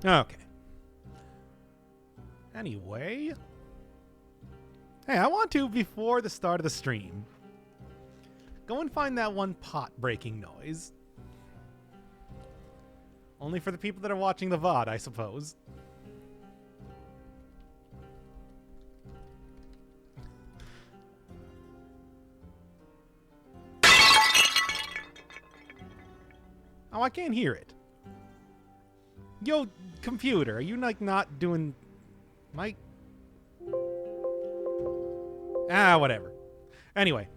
Okay. Anyway. Hey, I want to, before the start of the stream, go and find that one pot breaking noise. Only for the people that are watching the VOD, I suppose. Oh, I can't hear it. Yo, computer, are you like not doing my... whatever. Anyway.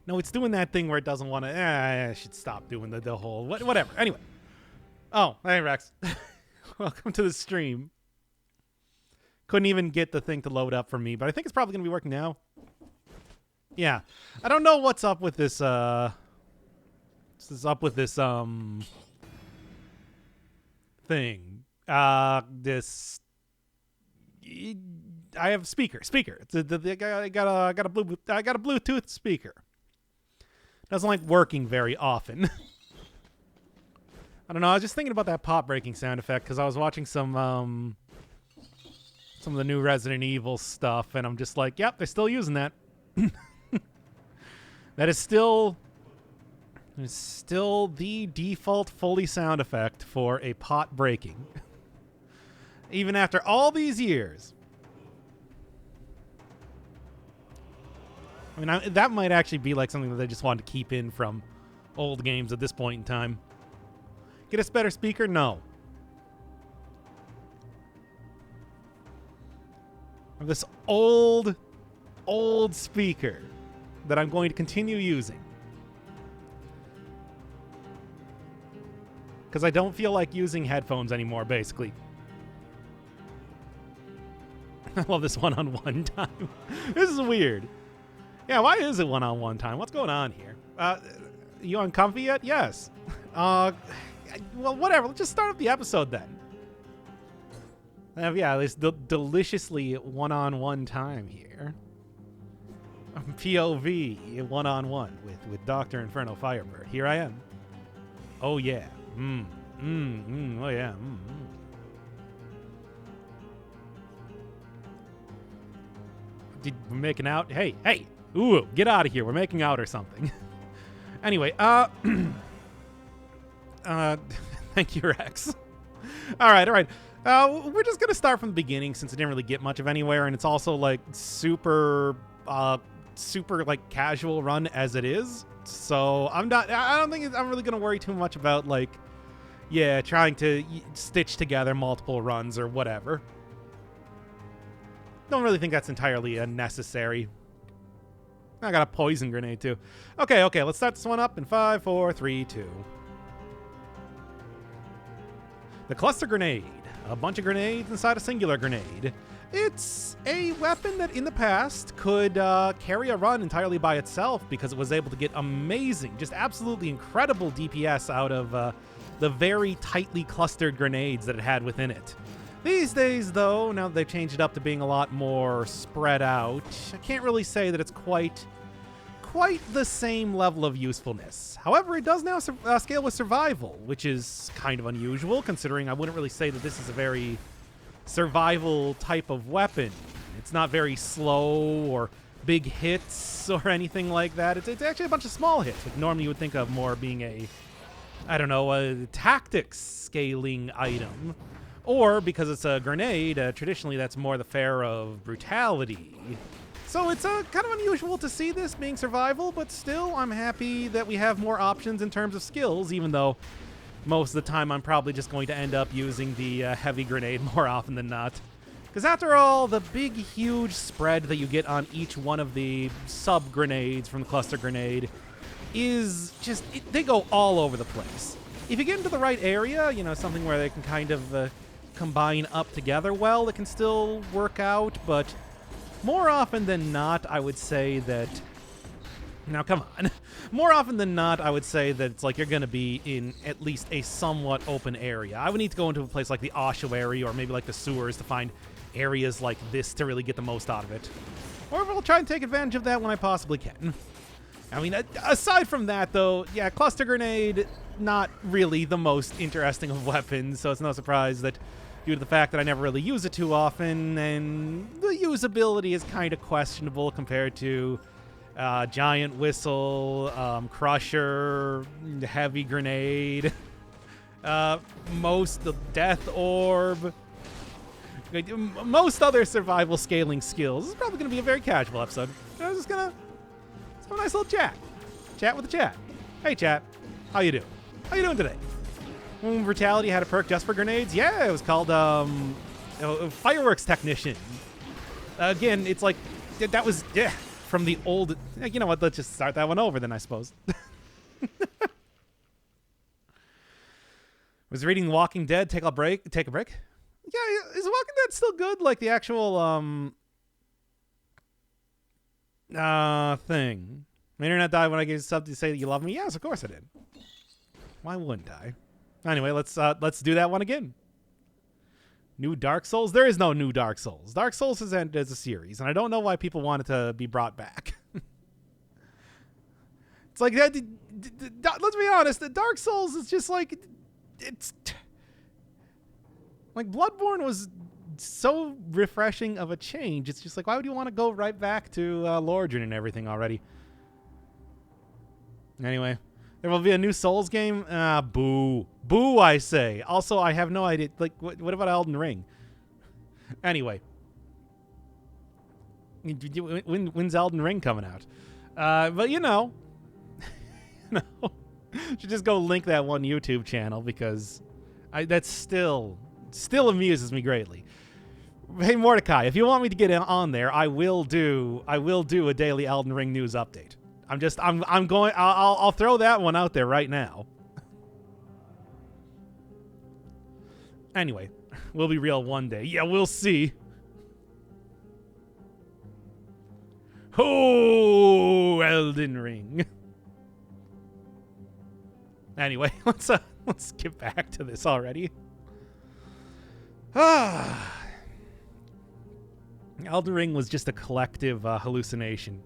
No, it's doing that thing where it doesn't want to... I should stop doing the whole... Whatever. Anyway. Oh, hey, Rex. Welcome to the stream. Couldn't even get the thing to load up for me, but I think it's probably going to be working now. Yeah. I don't know what's up with this, thing. This... I have speaker. I got a Bluetooth speaker. Doesn't like working very often. I don't know. I was just thinking about that pop breaking sound effect because I was watching some of the new Resident Evil stuff, and I'm just like, yep, they're still using that. That is still the default Foley sound effect for a pot breaking. Even after all these years. I mean, that might actually be like something that they just wanted to keep in from old games at this point in time. Get us better speaker? No. I have this old speaker that I'm going to continue using. Because I don't feel like using headphones anymore, basically. I love this one-on-one time. This is weird. Yeah, why is it one-on-one time? What's going on here? You uncomfy yet? Yes. Well, whatever. Let's just start up the episode then. Yeah, this deliciously one-on-one time here. POV one-on-one with Dr. Inferno Firebird. Here I am. Oh, yeah. Oh, yeah. We're making out. Hey. Ooh, get out of here. We're making out or something. Anyway, thank you, Rex. All right. We're just going to start from the beginning since it didn't really get much of anywhere, and it's also like super like casual run as it is. So I don't think I'm really going to worry too much about like, yeah, trying to stitch together multiple runs or whatever. Don't really think that's entirely unnecessary. I got a poison grenade too. Okay, let's start this one up in 5, 4, 3, 2. The cluster grenade. A bunch of grenades inside a singular grenade. It's a weapon that in the past could carry a run entirely by itself because it was able to get amazing, just absolutely incredible DPS out of the very tightly clustered grenades that it had within it. These days, though, now that they've changed it up to being a lot more spread out, I can't really say that it's quite the same level of usefulness. However, it does now scale with survival, which is kind of unusual, considering I wouldn't really say that this is a very survival type of weapon. It's not very slow or big hits or anything like that. It's actually a bunch of small hits, which normally you would think of more being a tactics scaling item. Or, because it's a grenade, traditionally that's more the fare of brutality. So it's kind of unusual to see this being survival, but still I'm happy that we have more options in terms of skills, even though most of the time I'm probably just going to end up using the heavy grenade more often than not. Because after all, the big, huge spread that you get on each one of the sub-grenades from the cluster grenade is just, they go all over the place. If you get into the right area, something where they can kind of combine up together well, it can still work out, but more often than not, I would say that... Now, come on. More often than not, I would say that it's like you're going to be in at least a somewhat open area. I would need to go into a place like the ossuary or maybe like the sewers to find areas like this to really get the most out of it. Or I'll try and take advantage of that when I possibly can. I mean, aside from that, though, yeah, cluster grenade, not really the most interesting of weapons, so it's no surprise that due to the fact that I never really use it too often, and the usability is kind of questionable compared to giant whistle, crusher, heavy grenade, most the death orb, most other survival scaling skills. This is probably going to be a very casual episode. I'm just going to have a nice little chat. Chat with the chat. Hey, chat. How you doing? How you doing today? Brutality had a perk just for grenades? Yeah, it was called Fireworks Technician. Again, it's like, that was, yeah, from the old, you know what, let's just start that one over then, I suppose. Was reading Walking Dead, take a break? Yeah, is Walking Dead still good? Like the actual, thing. My internet died when I gave something to say that you love me. Yes, of course I did. Why wouldn't I? Anyway, let's do that one again. New Dark Souls? There is no new Dark Souls. Dark Souls has ended as a series, and I don't know why people want it to be brought back. It's like, let's be honest, the Dark Souls is just like, it's like Bloodborne was so refreshing of a change. It's just like, why would you want to go right back to Lordran and everything already? Anyway, there will be a new Souls game. Boo. Boo, I say. Also, I have no idea. Like, what about Elden Ring? Anyway. When's Elden Ring coming out? But, you know. Should just go link that one YouTube channel because that still amuses me greatly. Hey, Mordecai, if you want me to get on there, I will do a daily Elden Ring news update. I'll throw that one out there right now. Anyway, we'll be real one day. Yeah, we'll see. Oh, Elden Ring. Anyway, let's get back to this already. Elden Ring was just a collective hallucination.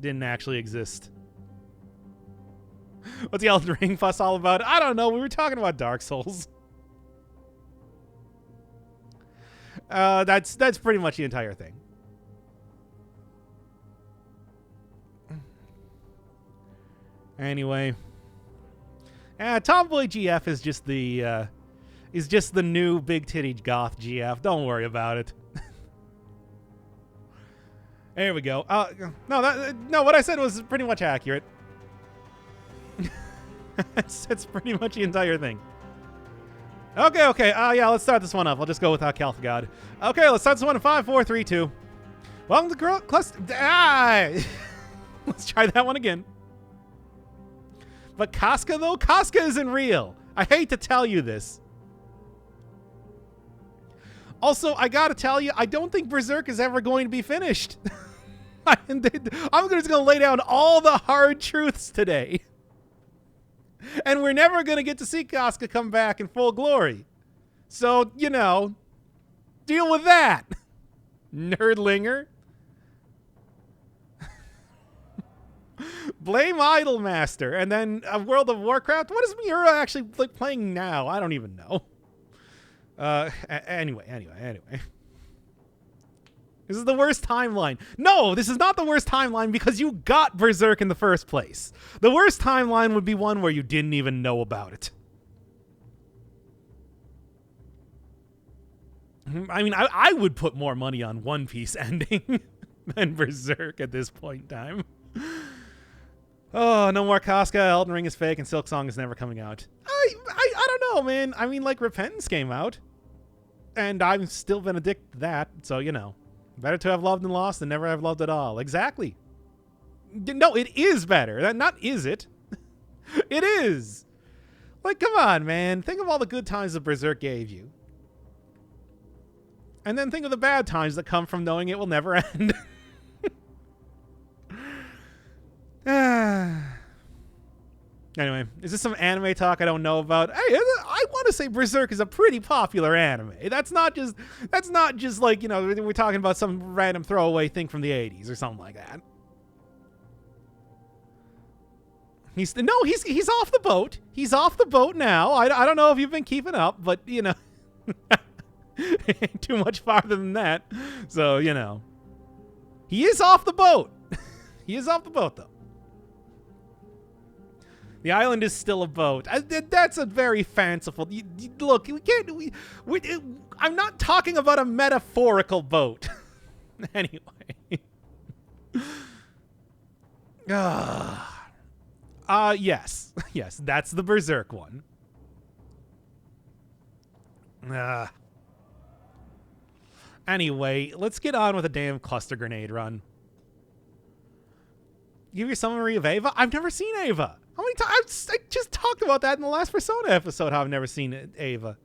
Didn't actually exist. What's the Elden Ring fuss all about? I don't know. We were talking about Dark Souls. That's pretty much the entire thing. Anyway, Tomboy GF is just the new big titty goth GF. Don't worry about it. There we go. No, what I said was pretty much accurate. That's pretty much the entire thing. Okay. Yeah, let's start this one up. I'll just go with Calph God. Okay, let's start this one in 5, 4, 3, 2. Welcome to Cluster. Let's try that one again. But Casca, though? Casca isn't real. I hate to tell you this. Also, I gotta tell you, I don't think Berserk is ever going to be finished. I'm just gonna lay down all the hard truths today. And we're never gonna get to see Casca come back in full glory. So, you know, deal with that, nerdlinger. Blame Idolmaster, and then World of Warcraft. What is Miura actually like playing now? I don't even know. Anyway. This is the worst timeline. No, this is not the worst timeline because you got Berserk in the first place. The worst timeline would be one where you didn't even know about it. I mean, I would put more money on One Piece ending than Berserk at this point in time. Oh, no more Casca. Elden Ring is fake and Silksong is never coming out. I don't know, man. I mean, like, Repentance came out. And I've still been addicted to that. So, you know. Better to have loved and lost than never have loved at all. Exactly. No, it is better. Not is it. It is. Like, come on, man. Think of all the good times that Berserk gave you. And then think of the bad times that come from knowing it will never end. Anyway, is this some anime talk I don't know about? Hey, I want to say Berserk is a pretty popular anime. That's not just like, you know, we're talking about some random throwaway thing from the 80s or something like that. He's off the boat. He's off the boat now. I don't know if you've been keeping up, but you know, too much farther than that. So you know, he is off the boat. He is off the boat though. The island is still a boat. That's a very fanciful. Look, we can't. I'm not talking about a metaphorical boat. Anyway. Yes. Yes, that's the Berserk one. Anyway, let's get on with a damn cluster grenade run. Give your summary of Ava? I've never seen Ava. How many times? I just talked about that in the last Persona episode, how I've never seen Ava.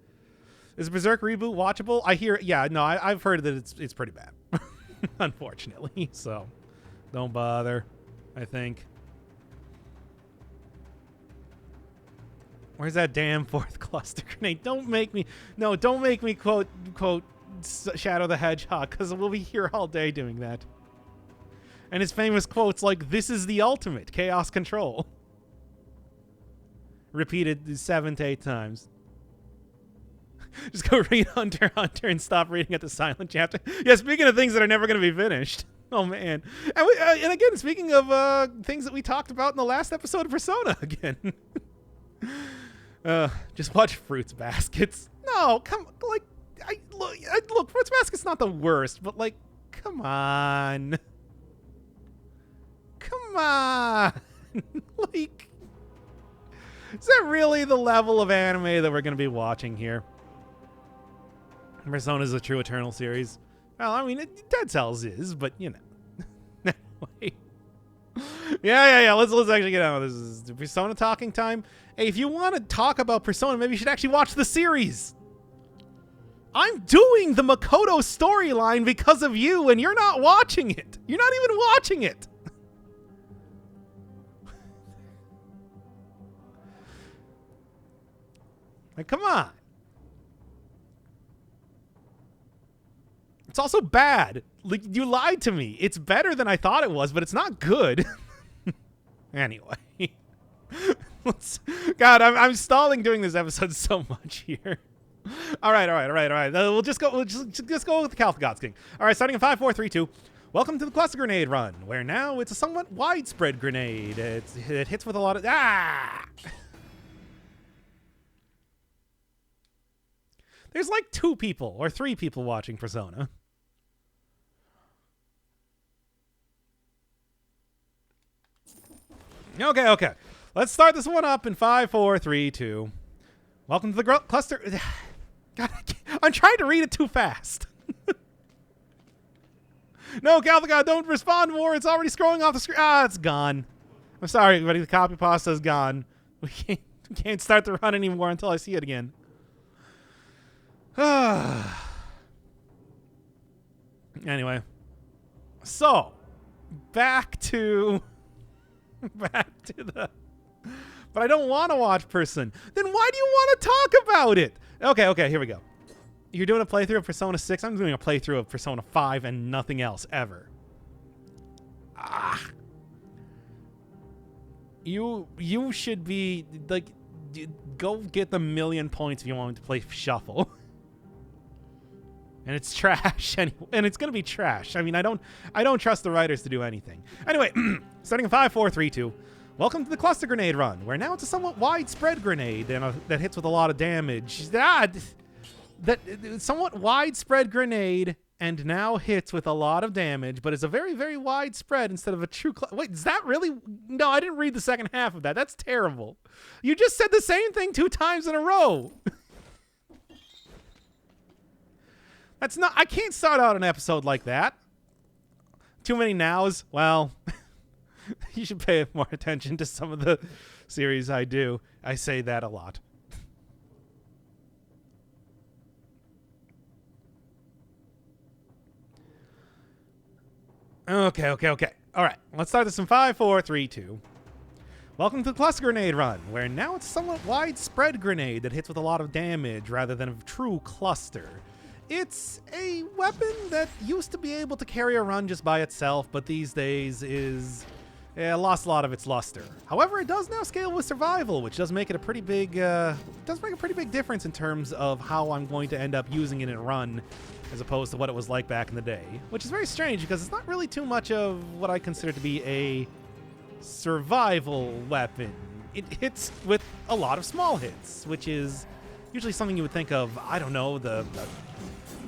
Is Berserk reboot watchable? I hear, yeah, no, I've heard that it's pretty bad. Unfortunately, so don't bother, I think. Where's that damn fourth cluster grenade? Don't make me quote Shadow the Hedgehog, because we'll be here all day doing that. And his famous quotes like, "This is the ultimate chaos control." Repeated 7 to 8 times. Just go read Hunter x Hunter and stop reading at the silent chapter. Yeah, speaking of things that are never going to be finished. Oh, man. And again, speaking of things that we talked about in the last episode of Persona again. Just watch Fruits Baskets. No, come, like, look, Fruits Basket's not the worst, but, like, come on. Come on. Like, is that really the level of anime that we're going to be watching here? Persona's a true Eternal series. Well, I mean, Dead Cells is, but, you know. Anyway. Yeah. Let's actually get on with this. This is Persona talking time. Hey, if you want to talk about Persona, maybe you should actually watch the series. I'm doing the Makoto storyline because of you, and you're not watching it. You're not even watching it. Like, come on. It's also bad. Like, you lied to me. It's better than I thought it was, but it's not good. Anyway. God, I'm stalling doing this episode so much here. All right. We'll just go with the Calphagots King. All right, starting in 5, 4, 3, 2. Welcome to the cluster grenade run, where now it's a somewhat widespread grenade. It hits with a lot of There's like 2 people or 3 people watching Persona. Okay. Let's start this one up in 5, 4, 3, 2. Welcome to the cluster. God, I'm trying to read it too fast. No, Calphagod, don't respond more. It's already scrolling off the screen. It's gone. I'm sorry, everybody. The copy pasta is gone. We can't start the run anymore until I see it again. Anyway, so back to the. But I don't want to watch Person. Then why do you want to talk about it? Okay, here we go. You're doing a playthrough of Persona 6. I'm doing a playthrough of Persona 5 and nothing else ever. You should be like, go get the 1,000,000 points if you want to play Shuffle. And it's trash, and it's gonna be trash. I mean, I don't trust the writers to do anything. Anyway, starting in 5, 4, 3, 2. Welcome to the cluster grenade run, where now it's a somewhat widespread grenade that hits with a lot of damage. That somewhat widespread grenade and now hits with a lot of damage, but it's a very, very widespread instead of a true. Wait, is that really? No, I didn't read the second half of that. That's terrible. You just said the same thing 2 times in a row. That's not. I can't start out an episode like that. Too many nows. Well, you should pay more attention to some of the series I do. I say that a lot. Okay. All right, let's start this in 5, 4, 3, 2. Welcome to the cluster grenade run, where now it's a somewhat widespread grenade that hits with a lot of damage rather than a true cluster. It's a weapon that used to be able to carry a run just by itself, but these days is It lost a lot of its luster. However, it does now scale with survival, which does make it a pretty big difference in terms of how I'm going to end up using it in a run, as opposed to what it was like back in the day. Which is very strange because it's not really too much of what I consider to be a survival weapon. It hits with a lot of small hits, which is usually something you would think of, I don't know, the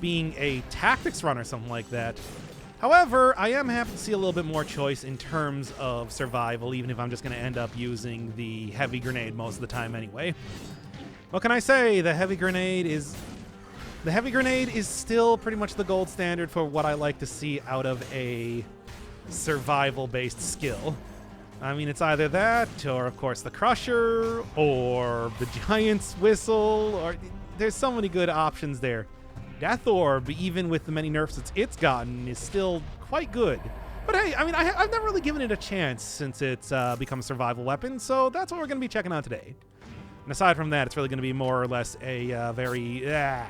being a tactics run or something like that. However, I am happy to see a little bit more choice in terms of survival, even if I'm just going to end up using the heavy grenade most of the time anyway. What can I say? The heavy grenade is still pretty much the gold standard for what I like to see out of a survival-based skill. I mean, it's either that, or of course the Crusher, or the Giant's Whistle, or there's so many good options there. Death Orb, even with the many nerfs it's gotten, is still quite good. But hey, I mean, I've never really given it a chance since it's become a survival weapon, so that's what we're going to be checking out today. And aside from that, it's really going to be more or less a very... I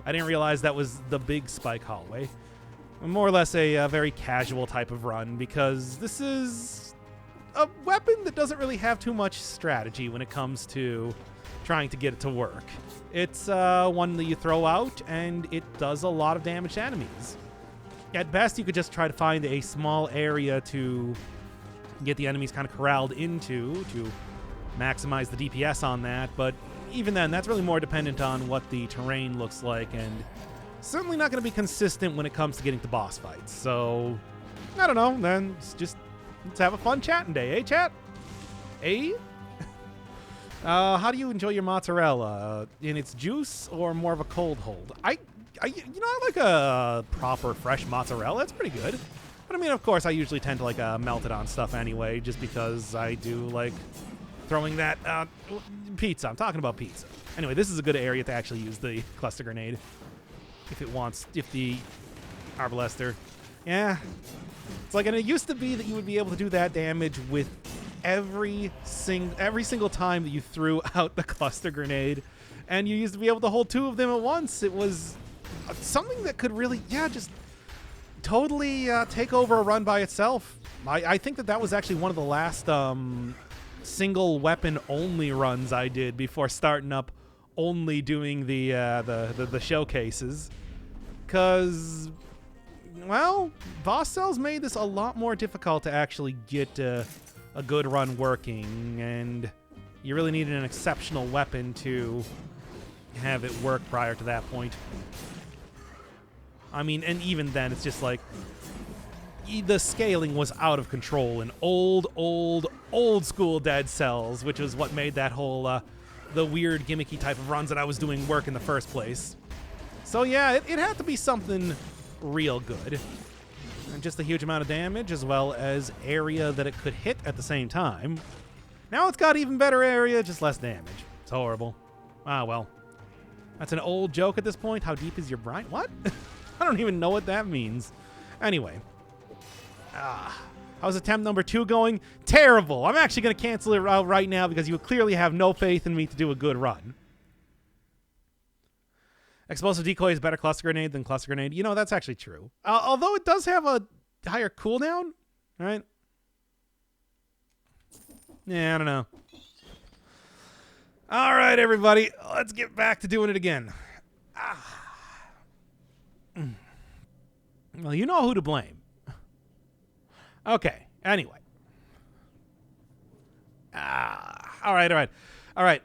didn't realize that was the big spike hallway. More or less a very casual type of run, because this is a weapon that doesn't really have too much strategy when it comes to trying to get it to work. It's one that you throw out, and it does a lot of damage to enemies. At best, you could just try to find a small area to get the enemies kind of corralled into to maximize the DPS on that, but even then, that's really more dependent on what the terrain looks like, and certainly not going to be consistent when it comes to getting to boss fights. So, I don't know, then let's have a fun chatting day, eh, chat? Eh? How do you enjoy your mozzarella? In its juice or more of a cold hold? I like a proper fresh mozzarella. It's pretty good. But I mean, of course, I usually tend to like melt it on stuff anyway, just because I do like throwing that pizza. I'm talking about pizza. Anyway, this is a good area to actually use the cluster grenade if the Arbalester. Yeah. It's like, and it used to be that you would be able to do that damage with every single time that you threw out the cluster grenade, and you used to be able to hold two of them at once. It was something that could really, just totally take over a run by itself. I think that was actually one of the last single weapon only runs I did before starting up only doing the showcases, because, well, boss cells made this a lot more difficult to actually get a good run working, and you really needed an exceptional weapon to have it work prior to that point. I mean, and even then, it's just like the scaling was out of control in old school Dead Cells, which was what made that whole the weird gimmicky type of runs that I was doing work in the first place. So yeah, it had to be something real good. And just a huge amount of damage, as well as area that it could hit at the same time. Now it's got even better area, just less damage. It's horrible. Ah, well. That's an old joke at this point. How deep is your brine? What? I don't even know what that means. Anyway. How's attempt number 2 going? Terrible. I'm actually going to cancel it out right now because you clearly have no faith in me to do a good run. Explosive decoy is better cluster grenade than cluster grenade. You know, that's actually true. Although it does have a higher cooldown, right? Yeah, I don't know. All right, everybody. Let's get back to doing it again. Well, you know who to blame. Okay, anyway. All right.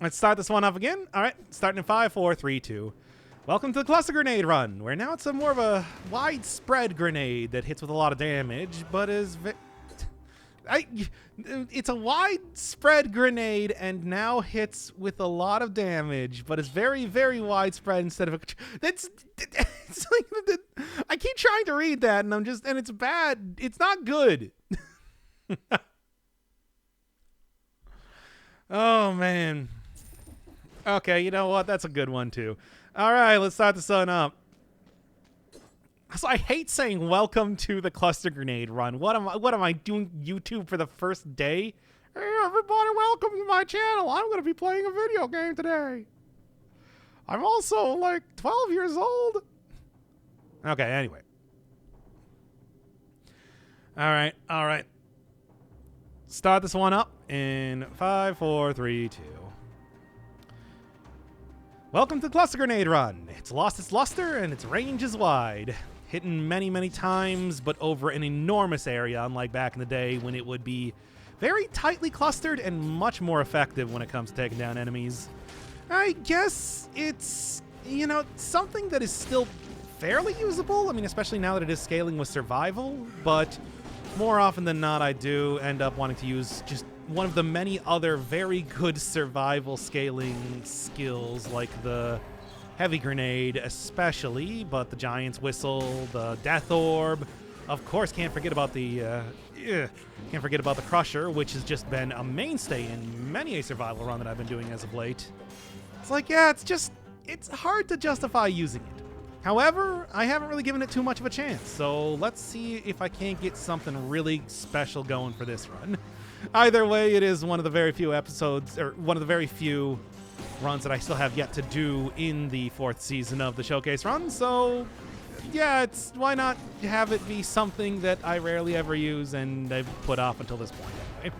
Let's start this one off again. All right, starting in 5, 4, 3, 2. Welcome to the cluster grenade run, where now it's a more of a widespread grenade that hits with a lot of damage, but is... it's a widespread grenade and now hits with a lot of damage, but it's very, very widespread instead of a... It's like... I keep trying to read that, and it's bad. It's not good. Oh, man. Okay, you know what? That's a good one, too. All right, let's start this one up. So I hate saying welcome to the cluster grenade run. What am I doing YouTube for the first day? Hey, everybody, welcome to my channel. I'm going to be playing a video game today. I'm also, like, 12 years old. Okay, anyway. All right. start this one up in 5, 4, 3, 2. Welcome to the Cluster Grenade Run. It's lost its luster and its range is wide. Hitting many, many times, but over an enormous area, unlike back in the day when it would be very tightly clustered and much more effective when it comes to taking down enemies. I guess it's, you know, something that is still fairly usable. I mean, especially now that it is scaling with survival, but more often than not, I do end up wanting to use just one of the many other very good survival scaling skills, like the heavy grenade especially, but the Giant's Whistle, the Death Orb, of course can't forget about the Crusher, which has just been a mainstay in many a survival run that I've been doing as of late. It's like, yeah, it's hard to justify using it. However, I haven't really given it too much of a chance, so let's see if I can't get something really special going for this run. Either way, it is one of the very few episodes, or one of the very few runs that I still have yet to do in the 4th season of the Showcase run, so yeah, why not have it be something that I rarely ever use and I've put off until this point anyway.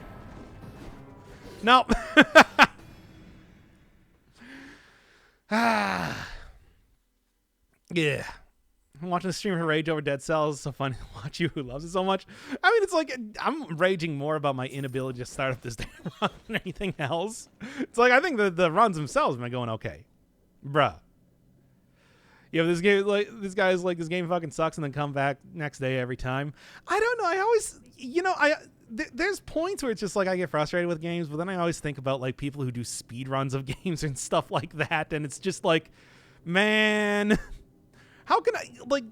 Nope. Yeah. I'm watching a streamer rage over Dead Cells. It's so funny to watch you who loves it so much. I mean, it's like I'm raging more about my inability to start up this damn run than anything else. It's like I think the runs themselves have been going okay. Bruh. You know, this game, like, this guy's like, this game fucking sucks, and then come back next day every time. I don't know. I always, you know, there's points where it's just like I get frustrated with games, but then I always think about like people who do speed runs of games and stuff like that, and it's just like, man. How can I, like,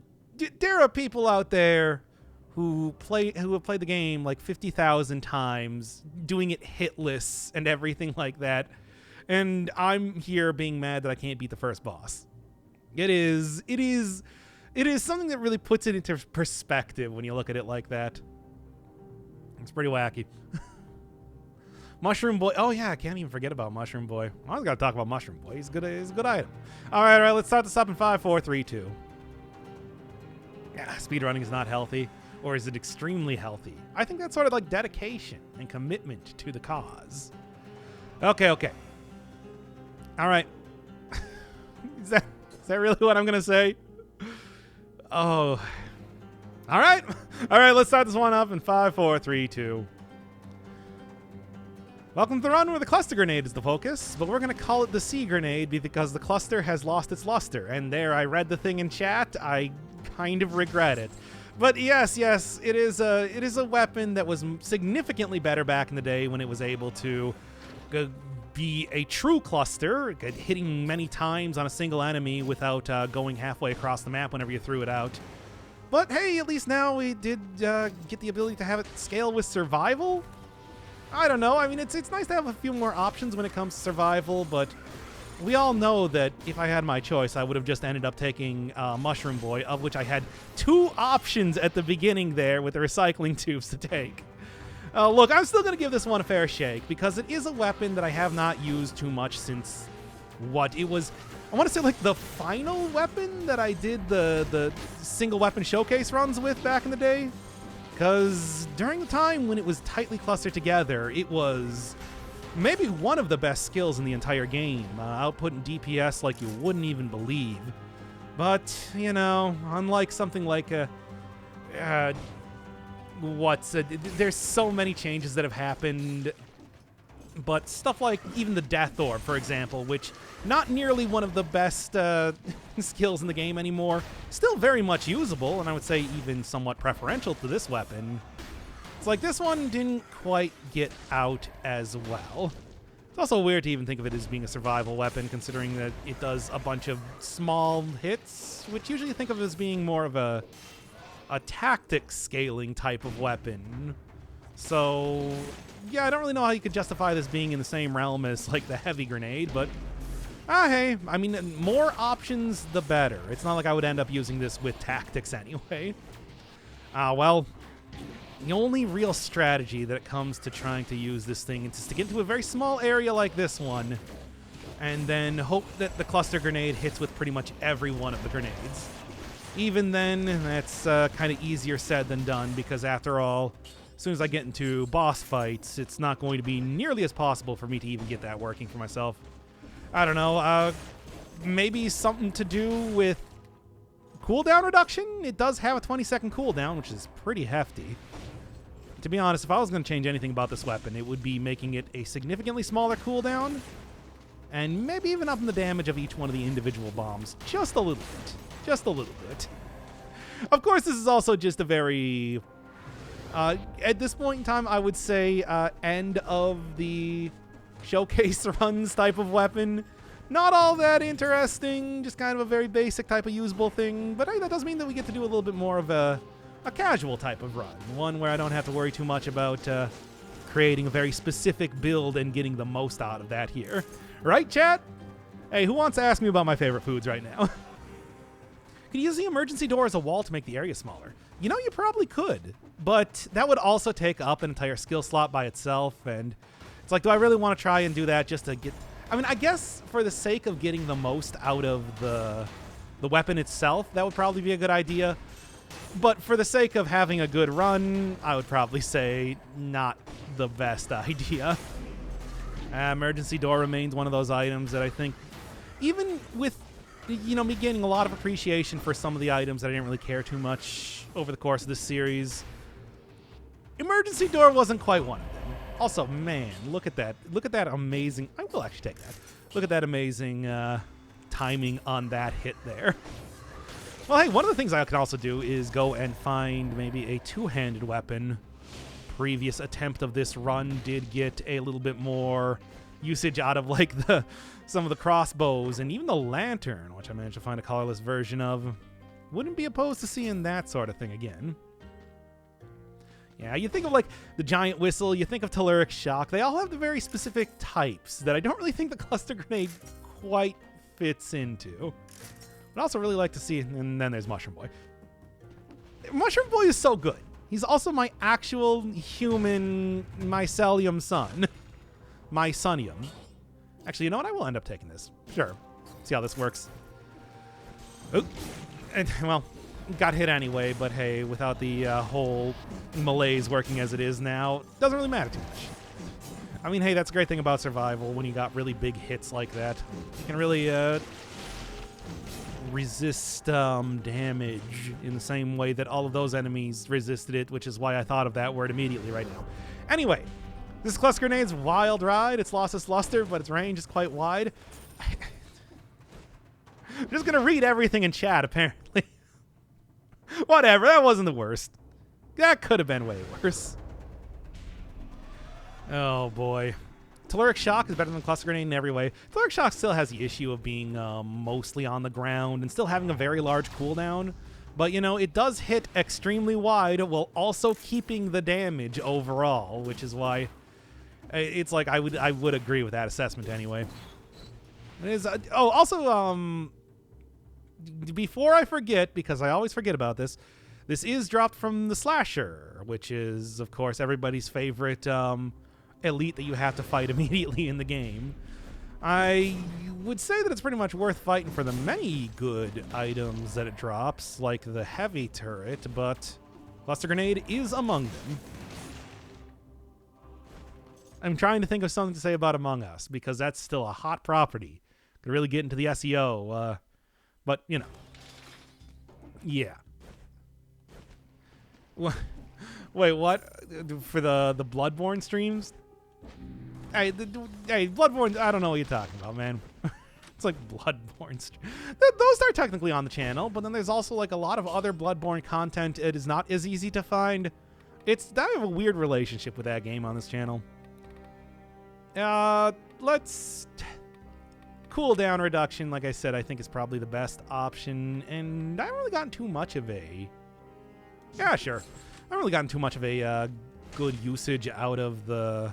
there are people out there who have played the game like 50,000 times, doing it hitless and everything like that, and I'm here being mad that I can't beat the first boss. It is something that really puts it into perspective when you look at it like that. It's pretty wacky. Mushroom Boy. Oh yeah, I can't even forget about Mushroom Boy. I always gotta talk about Mushroom Boy. He's a good item. All right, let's start this up in 5, 4, 3, 2. Yeah, speedrunning is not healthy, or is it extremely healthy? I think that's sort of like dedication and commitment to the cause. Okay. All right. Is that really what I'm gonna say? Oh. All right, let's start this one up in 5, 4, 3, 2. Welcome to the run where the cluster grenade is the focus, but we're going to call it the C grenade because the cluster has lost its luster. And there, I read the thing in chat. I kind of regret it. But yes, it is a weapon that was significantly better back in the day when it was able to be a true cluster, hitting many times on a single enemy without going halfway across the map whenever you threw it out. But hey, at least now we did get the ability to have it scale with survival. I don't know. I mean, it's nice to have a few more options when it comes to survival, but we all know that if I had my choice, I would have just ended up taking Mushroom Boy, of which I had 2 options at the beginning there with the recycling tubes to take. Look, I'm still going to give this one a fair shake because it is a weapon that I have not used too much since it was, I want to say like the final weapon that I did the single weapon showcase runs with back in the day. Because during the time when it was tightly clustered together, it was maybe one of the best skills in the entire game, outputting DPS like you wouldn't even believe. But, you know, unlike something like there's so many changes that have happened, but stuff like even the Death Orb, for example, which not nearly one of the best skills in the game anymore, still very much usable, and I would say even somewhat preferential to this weapon. It's like this one didn't quite get out as well. It's also weird to even think of it as being a survival weapon, considering that it does a bunch of small hits, which usually think of as being more of a tactic scaling type of weapon. So yeah, I don't really know how you could justify this being in the same realm as like the heavy grenade, but hey, I mean, more options the better. It's not like I would end up using this with tactics anyway. Well, the only real strategy that it comes to trying to use this thing is to get into a very small area like this one, and then hope that the cluster grenade hits with pretty much every one of the grenades. Even then, that's kind of easier said than done, because after all, as soon as I get into boss fights, it's not going to be nearly as possible for me to even get that working for myself. I don't know, maybe something to do with cooldown reduction? It does have a 20-second cooldown, which is pretty hefty. To be honest, if I was going to change anything about this weapon, it would be making it a significantly smaller cooldown, and maybe even upping the damage of each one of the individual bombs just a little bit. Just a little bit. Of course, this is also just a very... at this point in time, I would say end of the showcase runs type of weapon. Not all that interesting, just kind of a very basic type of usable thing. But hey, that does mean that we get to do a little bit more of a casual type of run. One where I don't have to worry too much about creating a very specific build and getting the most out of that here. Right, chat? Hey, who wants to ask me about my favorite foods right now? Could you use the emergency door as a wall to make the area smaller? You know, you probably could. But that would also take up an entire skill slot by itself. And it's like, do I really want to try and do that just to get... I mean, I guess for the sake of getting the most out of the weapon itself, that would probably be a good idea. But for the sake of having a good run, I would probably say not the best idea. Emergency door remains one of those items that I think, even with, you know, me gaining a lot of appreciation for some of the items that I didn't really care too much over the course of this series, emergency door wasn't quite one of them. Also, man, look at that. Look at that amazing... I will actually take that. Look at that amazing timing on that hit there. Well, hey, one of the things I can also do is go and find maybe a two-handed weapon. Previous attempt of this run did get a little bit more usage out of, like, some of the crossbows and even the lantern, which I managed to find a colorless version of. Wouldn't be opposed to seeing that sort of thing again. Yeah, you think of, like, the giant whistle, you think of telluric shock. They all have the very specific types that I don't really think the cluster grenade quite fits into. I'd also really like to see, and then there's Mushroom Boy. Mushroom Boy is so good. He's also my actual human mycelium son. Mycelium. Actually, you know what? I will end up taking this. Sure. See how this works. Oh, and, well... got hit anyway, but hey, without the whole malaise working as it is now, doesn't really matter too much. I mean, hey, that's a great thing about survival. When you got really big hits like that, you can really resist damage in the same way that all of those enemies resisted it, which is why I thought of that word immediately right now. Anyway, this cluster grenade's wild ride. It's lost its luster, but its range is quite wide. I'm just going to read everything in chat, apparently. Whatever, that wasn't the worst. That could have been way worse. Oh, boy. Telluric Shock is better than Cluster Grenade in every way. Telluric Shock still has the issue of being mostly on the ground and still having a very large cooldown. But, you know, it does hit extremely wide while also keeping the damage overall, which is why it's like I would agree with that assessment anyway. It is, oh, also, before I forget, because I always forget about this, this is dropped from the Slasher, which is, of course, everybody's favorite elite that you have to fight immediately in the game. I would say that it's pretty much worth fighting for the many good items that it drops, like the heavy turret, but Cluster Grenade is among them. I'm trying to think of something to say about Among Us, because that's still a hot property. Could really get into the SEO, but, you know. Yeah. Wait, what? For the Bloodborne streams? Hey, Bloodborne, I don't know what you're talking about, man. It's like Bloodborne. Those are technically on the channel, but then there's also like a lot of other Bloodborne content. It is not as easy to find. I have a weird relationship with that game on this channel. Let's... Cooldown reduction, like I said, I think is probably the best option, and I haven't really gotten too much of a... Yeah, sure. I haven't really gotten too much of a good usage out of the...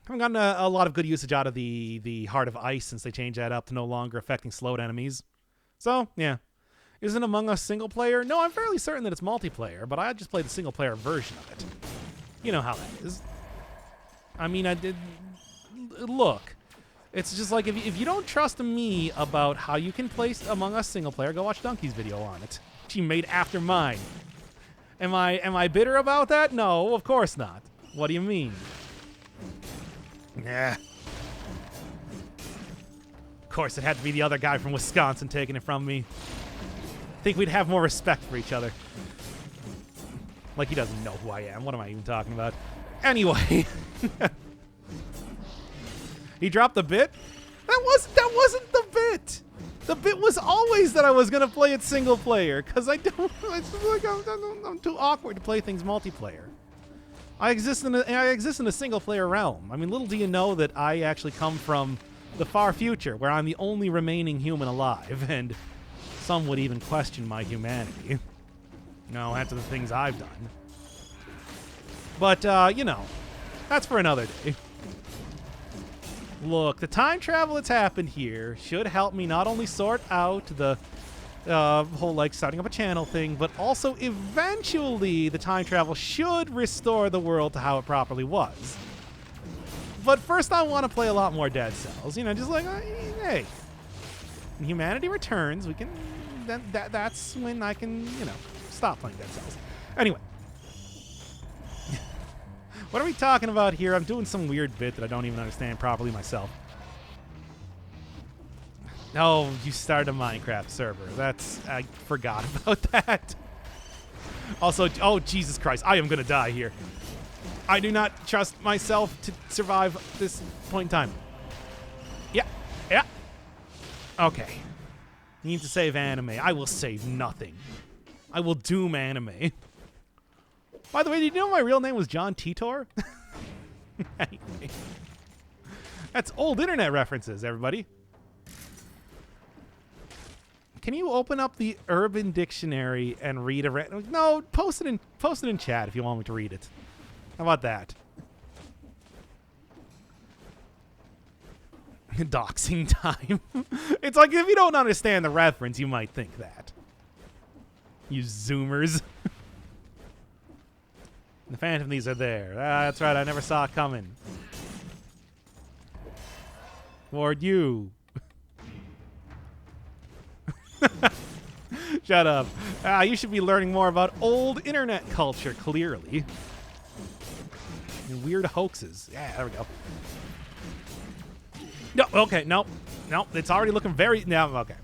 I haven't gotten a lot of good usage out of the Heart of Ice since they changed that up to no longer affecting slowed enemies. So, yeah. Isn't Among Us single player? No, I'm fairly certain that it's multiplayer, but I just played the single player version of it. You know how that is. I mean, I did... Look. It's just like, if you don't trust me about how you can play Among Us single player, go watch Donkey's video on it. She made after mine. Am I bitter about that? No, of course not. What do you mean? Yeah. Of course, it had to be the other guy from Wisconsin taking it from me. I think we'd have more respect for each other. Like, he doesn't know who I am. What am I even talking about? Anyway. He dropped the bit? That wasn't the bit. The bit was always that I was gonna play it single player, because I'm too awkward to play things multiplayer. I exist in a single player realm. I mean, little do you know that I actually come from the far future, where I'm the only remaining human alive, and some would even question my humanity. No, after the things I've done. But, you know, that's for another day. Look, the time travel that's happened here should help me not only sort out the whole, like, starting up a channel thing, but also eventually the time travel should restore the world to how it properly was. But first I want to play a lot more Dead Cells. You know, just like, hey, when humanity returns, we can... That's when I can, you know, stop playing Dead Cells. Anyway. What are we talking about here? I'm doing some weird bit that I don't even understand properly myself. Oh, you started a Minecraft server. I forgot about that. Also, oh, Jesus Christ. I am going to die here. I do not trust myself to survive this point in time. Yeah. Yeah. Okay. Need to save anime. I will save nothing. I will doom anime. By the way, did you know my real name was John Titor? Anyway. That's old internet references, everybody. Can you open up the Urban Dictionary and read a... No, post it in chat if you want me to read it. How about that? Doxing time. It's like if you don't understand the reference, you might think that. You zoomers. The Phantom Thieves are there. That's right, I never saw it coming. Toward you. Shut up. You should be learning more about old internet culture, clearly. And weird hoaxes. Yeah, there we go. No, okay, nope. Nope, it's already looking very... No, okay.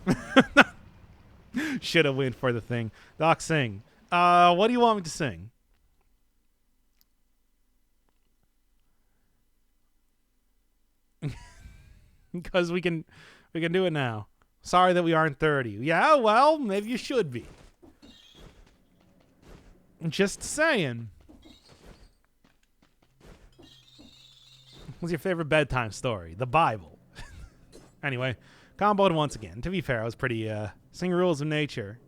Should have went for the thing. Doc, sing. What do you want me to sing? Because we can do it now. Sorry that we aren't 30. Yeah, well, maybe you should be. Just saying. What's your favorite bedtime story? The Bible. Anyway, comboed once again. To be fair, I was pretty, sing Rules of Nature.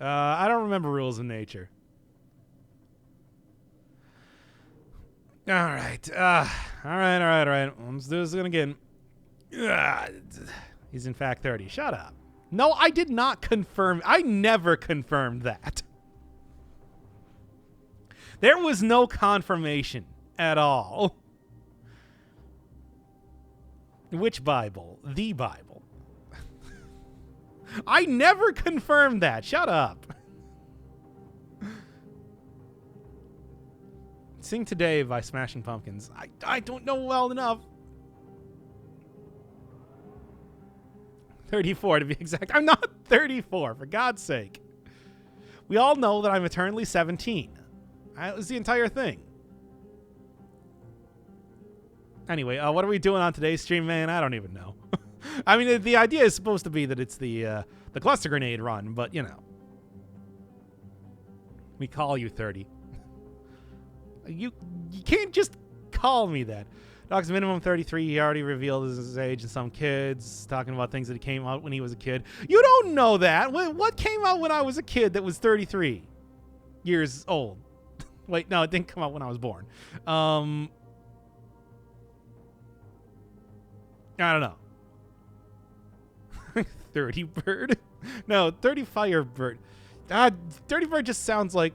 I don't remember Rules of Nature. All right. All right. Let's do this again. He's in fact 30. Shut up. No, I did not confirm. I never confirmed that. There was no confirmation at all. Which Bible? The Bible. I never confirmed that. Shut up. Sing Today by Smashing Pumpkins. I don't know well enough. 34 to be exact. I'm not 34, for God's sake. We all know that I'm eternally 17. That was the entire thing. Anyway, what are we doing on today's stream, man? I don't even know. I mean, the idea is supposed to be that it's the cluster grenade run, but, you know. We call you 30. You can't just call me that. Doc's minimum 33. He already revealed his age and some kids talking about things that came out when he was a kid. You don't know that. What came out when I was a kid that was 33 years old? Wait, no, it didn't come out when I was born. I don't know. 30 bird? No, 30 firebird. 30 bird just sounds like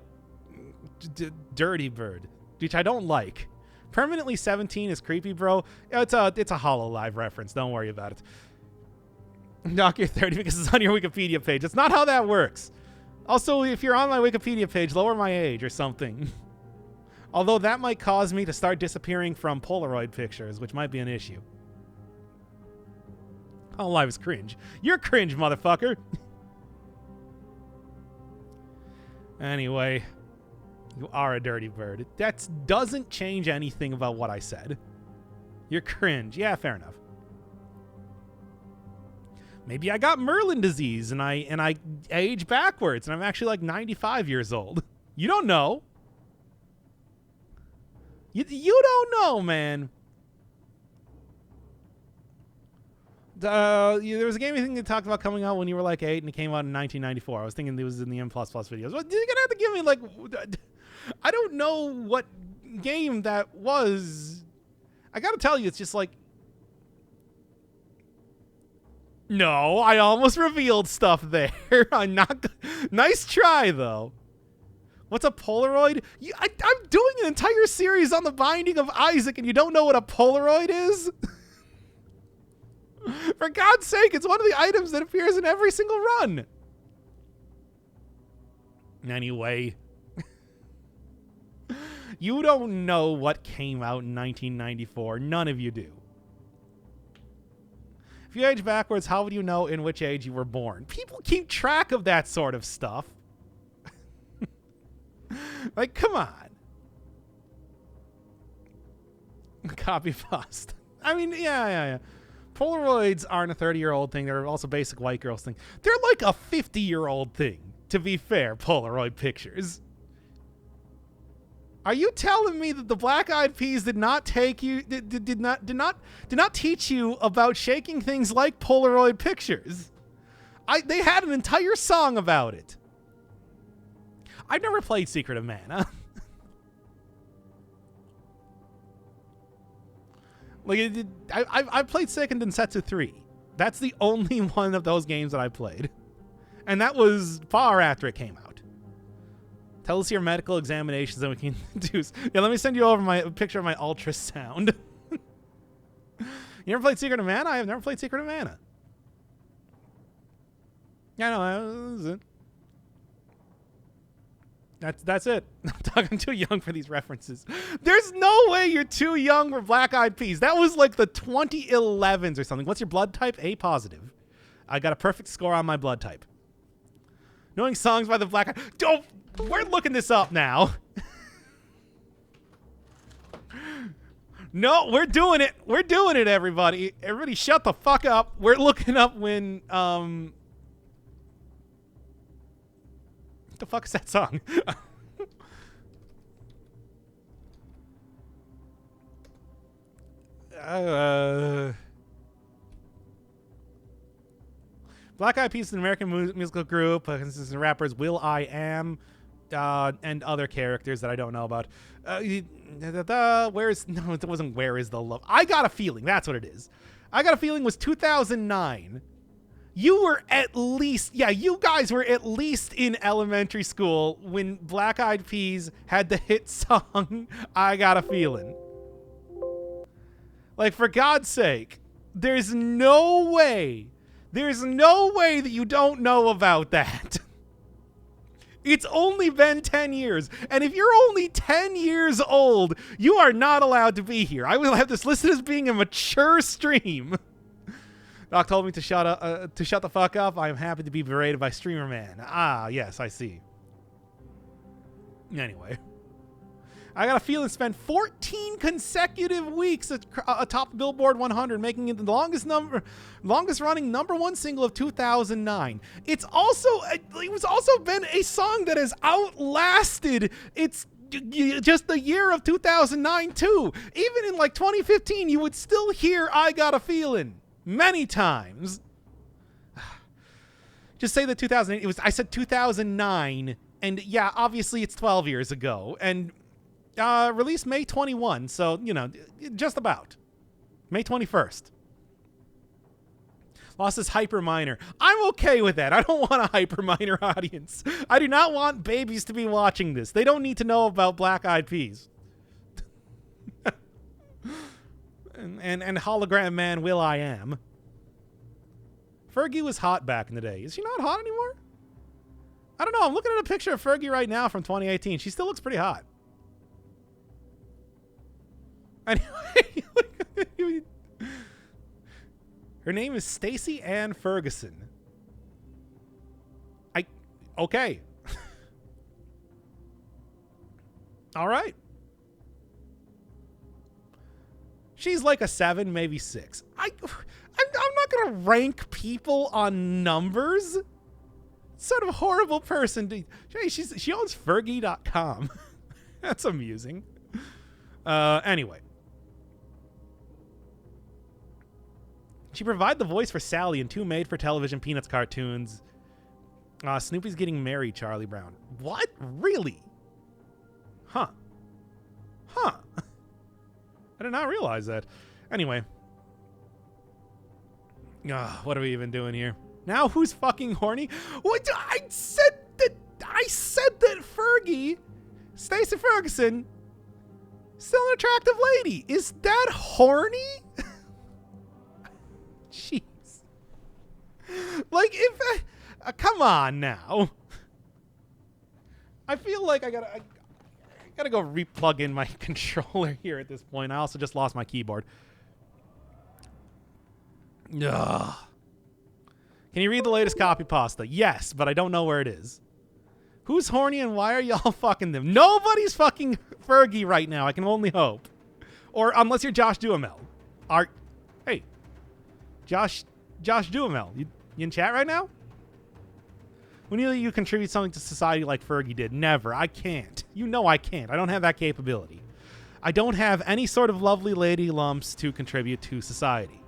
dirty bird, which I don't like. Permanently 17 is creepy, bro. It's a HoloLive reference. Don't worry about it. Doc, you're 30 because it's on your Wikipedia page. It's not how that works. Also, if you're on my Wikipedia page, lower my age or something. Although that might cause me to start disappearing from Polaroid pictures, which might be an issue. All live is cringe. You're cringe, motherfucker. Anyway, you are a dirty bird. That doesn't change anything about what I said. You're cringe. Yeah, fair enough. Maybe I got Merlin disease and I age backwards and I'm actually like 95 years old. You don't know. You don't know, man. There was a gaming thing that talked about coming out when you were like 8 and it came out in 1994. I was thinking it was in the M++ videos. Well, you're gonna have to give me like, I don't know what game that was. I gotta tell you, it's just like, no, I almost revealed stuff there. I'm not. Nice try though. What's a Polaroid? I'm doing an entire series on the Binding of Isaac, and you don't know what a Polaroid is? For God's sake, it's one of the items that appears in every single run. Anyway, you don't know what came out in 1994. None of you do. If you age backwards, how would you know in which age you were born? People keep track of that sort of stuff. Like, come on. Copy bust. I mean, yeah. Polaroids aren't a 30-year-old thing. They're also basic white girls thing. They're like a 50-year-old thing, to be fair, Polaroid pictures. Are you telling me that the Black Eyed Peas did not take you did not teach you about shaking things like Polaroid pictures? They had an entire song about it. I've never played Secret of Mana. Like I played Seiken Densetsu 3. That's the only one of those games that I played. And that was far after it came out. Tell us your medical examinations and we can do. Yeah, let me send you over a picture of my ultrasound. You never played Secret of Mana? I have never played Secret of Mana. Yeah, no, that was it. That's it. I'm too young for these references. There's no way you're too young for Black Eyed Peas. That was like the 2011s or something. What's your blood type? A positive. I got a perfect score on my blood type. Knowing songs by the Black Eyed... Don't... We're looking this up now. No, we're doing it. We're doing it, everybody. Everybody shut the fuck up. We're looking up when... What the fuck is that song? Black Eyed Peas is an American musical group. Consists of rappers Will I Am and other characters that I don't know about. Where's... No, it wasn't Where Is the Love. I Got a Feeling. That's what it is. I Got a Feeling was 2009. You were at least... Yeah, you guys were at least in elementary school when Black Eyed Peas had the hit song, I Got a Feeling. Like, for God's sake, there's no way that you don't know about that. It's only been 10 years. And if you're only 10 years old, you are not allowed to be here. I will have this listed as being a mature stream. Doc told me to shut the fuck up. I am happy to be berated by Streamer Man. Ah, yes, I see. Anyway. I Got a Feeling spent 14 consecutive weeks atop Billboard 100, making it the longest running #1 single of 2009. It was also been a song that has outlasted just the year of 2009 too. Even in like 2015, you would still hear I Got a Feeling many times. Just say that 2008. I said 2009, and yeah, obviously it's 12 years ago, and released May 21, so, you know, just about. May 21st. Lost his hyper minor. I'm okay with that. I don't want a hyper minor audience. I do not want babies to be watching this. They don't need to know about Black Eyed Peas. and hologram man Will I Am. Fergie was hot back in the day. Is she not hot anymore? I don't know. I'm looking at a picture of Fergie right now from 2018. She still looks pretty hot. Anyway, her name is Stacey Ann Ferguson. Okay. All right. She's like a 7, maybe 6. I'm not gonna rank people on numbers. Sort of horrible person. She owns Fergie.com. That's amusing. Anyway. She provided the voice for Sally in 2 made-for-television Peanuts cartoons. Snoopy's Getting Married, Charlie Brown. What? Really? Huh. I did not realize that. Anyway. What are we even doing here? Now who's fucking horny? What? I said that Fergie, Stacey Ferguson, still an attractive lady. Is that horny? Jeez. Like, if... come on now. I feel like I gotta go replug in my controller here at this point. I also just lost my keyboard. Ugh. Can you read the latest copy pasta? Yes, but I don't know where it is. Who's horny and why are y'all fucking them? Nobody's fucking Fergie right now. I can only hope. Or unless you're Josh Duhamel. Hey. Josh Duhamel. You in chat right now? When you contribute something to society like Fergie did? Never. I can't. You know I can't. I don't have that capability. I don't have any sort of lovely lady lumps to contribute to society.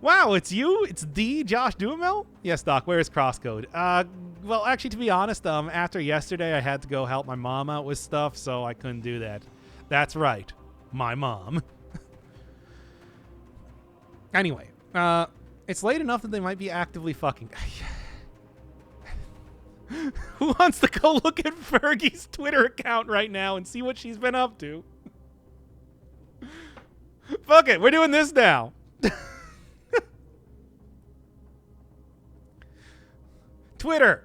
Wow, it's you? It's the Josh Duhamel? Yes, Doc. Where is Crosscode? Well, actually, to be honest, after yesterday, I had to go help my mom out with stuff, so I couldn't do that. That's right. My mom. Anyway, it's late enough that they might be actively fucking. Who wants to go look at Fergie's Twitter account right now and see what she's been up to? Fuck it, we're doing this now. Twitter.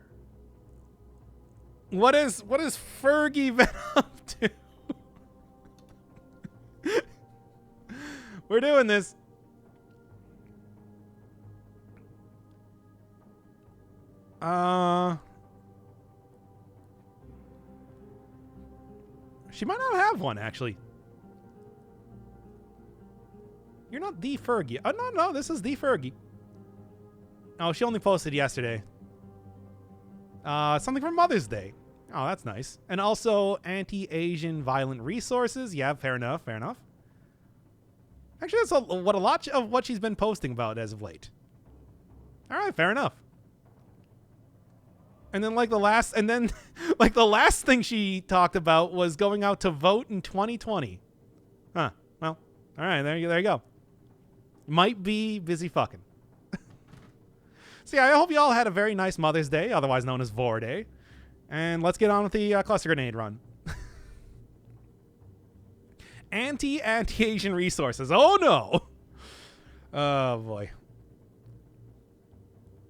What is Fergie been up to? We're doing this. She might not have one, actually. You're not the Fergie. Oh, no, this is the Fergie. Oh, she only posted yesterday. Something for Mother's Day. Oh, that's nice. And also anti-Asian violent resources. Yeah, fair enough. Actually, that's a lot of what she's been posting about as of late. All right, fair enough. And then the last thing she talked about was going out to vote in 2020. Huh. Well, all right, there you go. Might be busy fucking. So yeah, I hope you all had a very nice Mother's Day, otherwise known as Vor Day. And let's get on with the cluster grenade run. Anti-Asian resources. Oh no! Oh boy.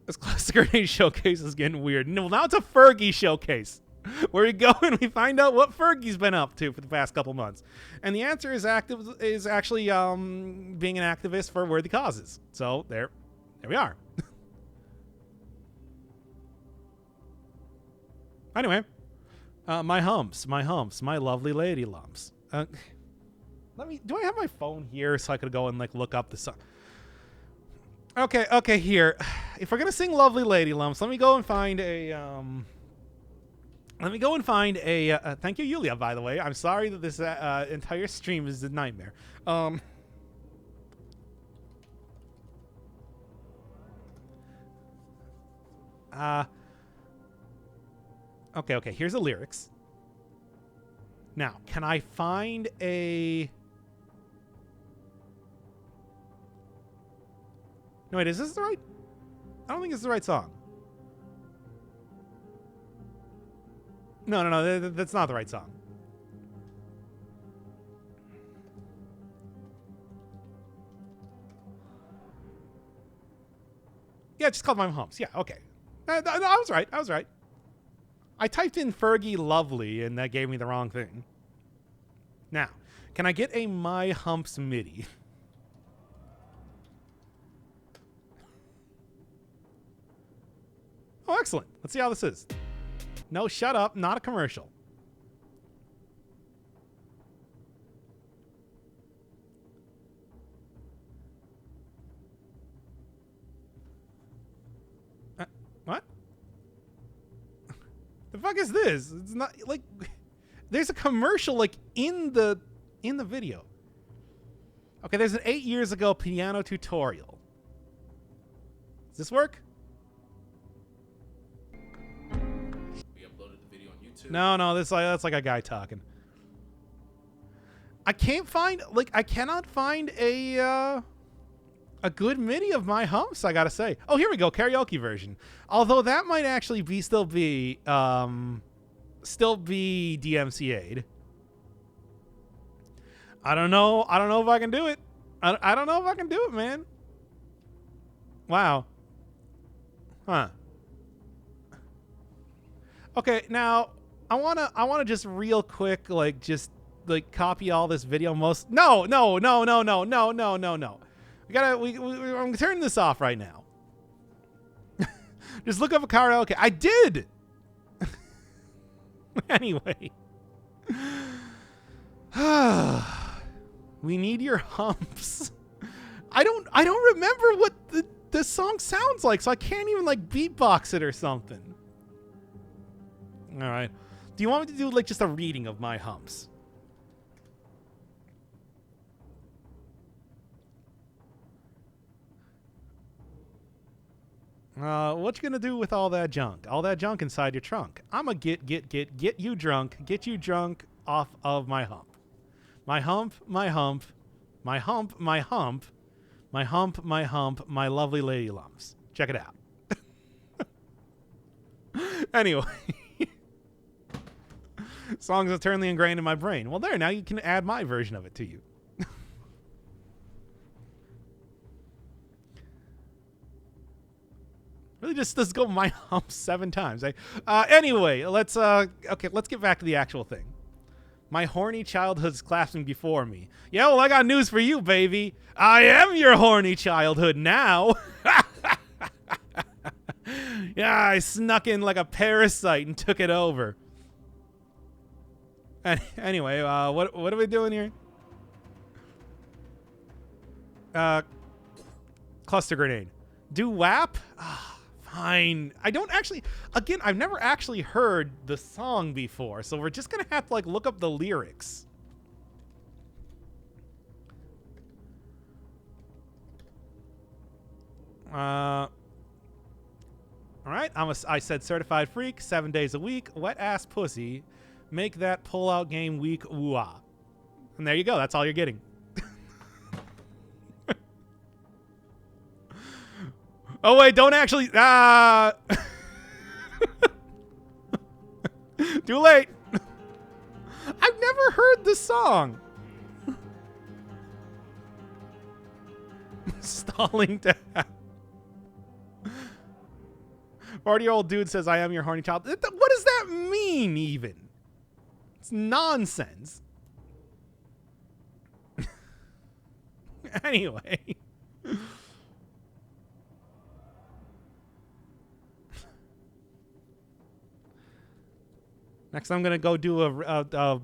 This cluster grenade showcase is getting weird. No, now it's a Fergie showcase. Where we go and we find out what Fergie's been up to for the past couple months. And the answer is actually being an activist for worthy causes. So there we are. Anyway, my lovely lady lumps. Do I have my phone here so I could go and look up the song? Okay, here. If we're gonna sing "Lovely Lady Lumps," let me go and find a. Thank you, Yulia. By the way, I'm sorry that this entire stream is a nightmare. Okay. Here's the lyrics. Now, can I find a? No, wait, is this the right? I don't think it's the right song. No, that's not the right song. Yeah, just called my humps. Yeah, okay. No, I was right. I was right. I typed in Fergie Lovely, and that gave me the wrong thing. Now, can I get a My Humps MIDI? Oh, excellent. Let's see how this is. No, shut up. Not a commercial. What? The fuck is this? It's not like there's a commercial like in the video. Okay, there's an 8 years ago piano tutorial. Does this work? We uploaded the video on YouTube. No, that's like a guy talking. I cannot find a good MIDI of My Humps, I gotta say. Oh, here we go, karaoke version. Although that might actually still be DMCA'd. I don't know if I can do it. I don't know if I can do it, man. Wow. Huh. Okay, now I wanna just real quick just copy all this video. No. I'm turning this off right now. Just look up a karaoke. I did. Anyway. We need your humps. I don't remember what the song sounds like, so I can't even beatbox it or something. All right. Do you want me to do just a reading of My Humps? What you gonna do with all that junk? All that junk inside your trunk? I'ma get you drunk. Get you drunk off of my hump. My hump, my hump, my hump, my hump, my hump, my hump, my lovely lady lumps. Check it out. Anyway. Songs eternally ingrained in my brain. Well, there, now you can add my version of it to you. Really, just go My Hump 7 times. Anyway, let's get back to the actual thing. My horny childhood's clasping before me. Yeah, well, I got news for you, baby. I am your horny childhood now. Yeah, I snuck in like a parasite and took it over. Anyway, what are we doing here? Cluster grenade. Do WAP? Fine. I don't actually. Again, I've never actually heard the song before, so we're just gonna have to look up the lyrics. All right. I said certified freak, 7 days a week, wet ass pussy. Make that pull-out game week, ooh-ah. And there you go. That's all you're getting. Oh, wait, don't actually... Too late. I've never heard this song. Stalling to 40-year-old dude says, I am your horny child. What does that mean, even? It's nonsense. Anyway. Next, I'm gonna go do a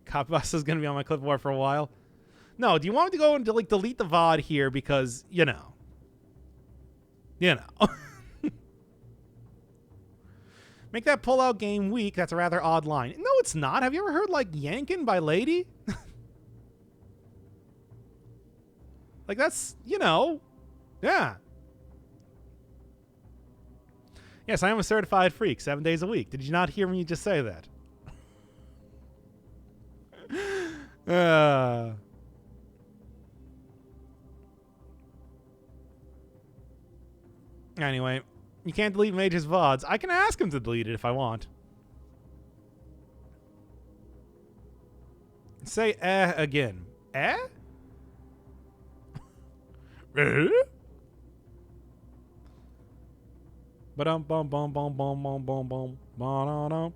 Copybus is gonna be on my clipboard for a while. No, do you want me to go and delete the VOD here because you know. Make that pull-out game weak. That's a rather odd line. No, it's not. Have you ever heard Yankin' by Lady? That's, yeah. Yes, I am a certified freak, 7 days a week. Did you not hear me just say that? Anyway, you can't delete Mage's VODs. I can ask him to delete it if I want. Say again. Ba-dum bum bum bum bum bum bum bum ba-da-dum.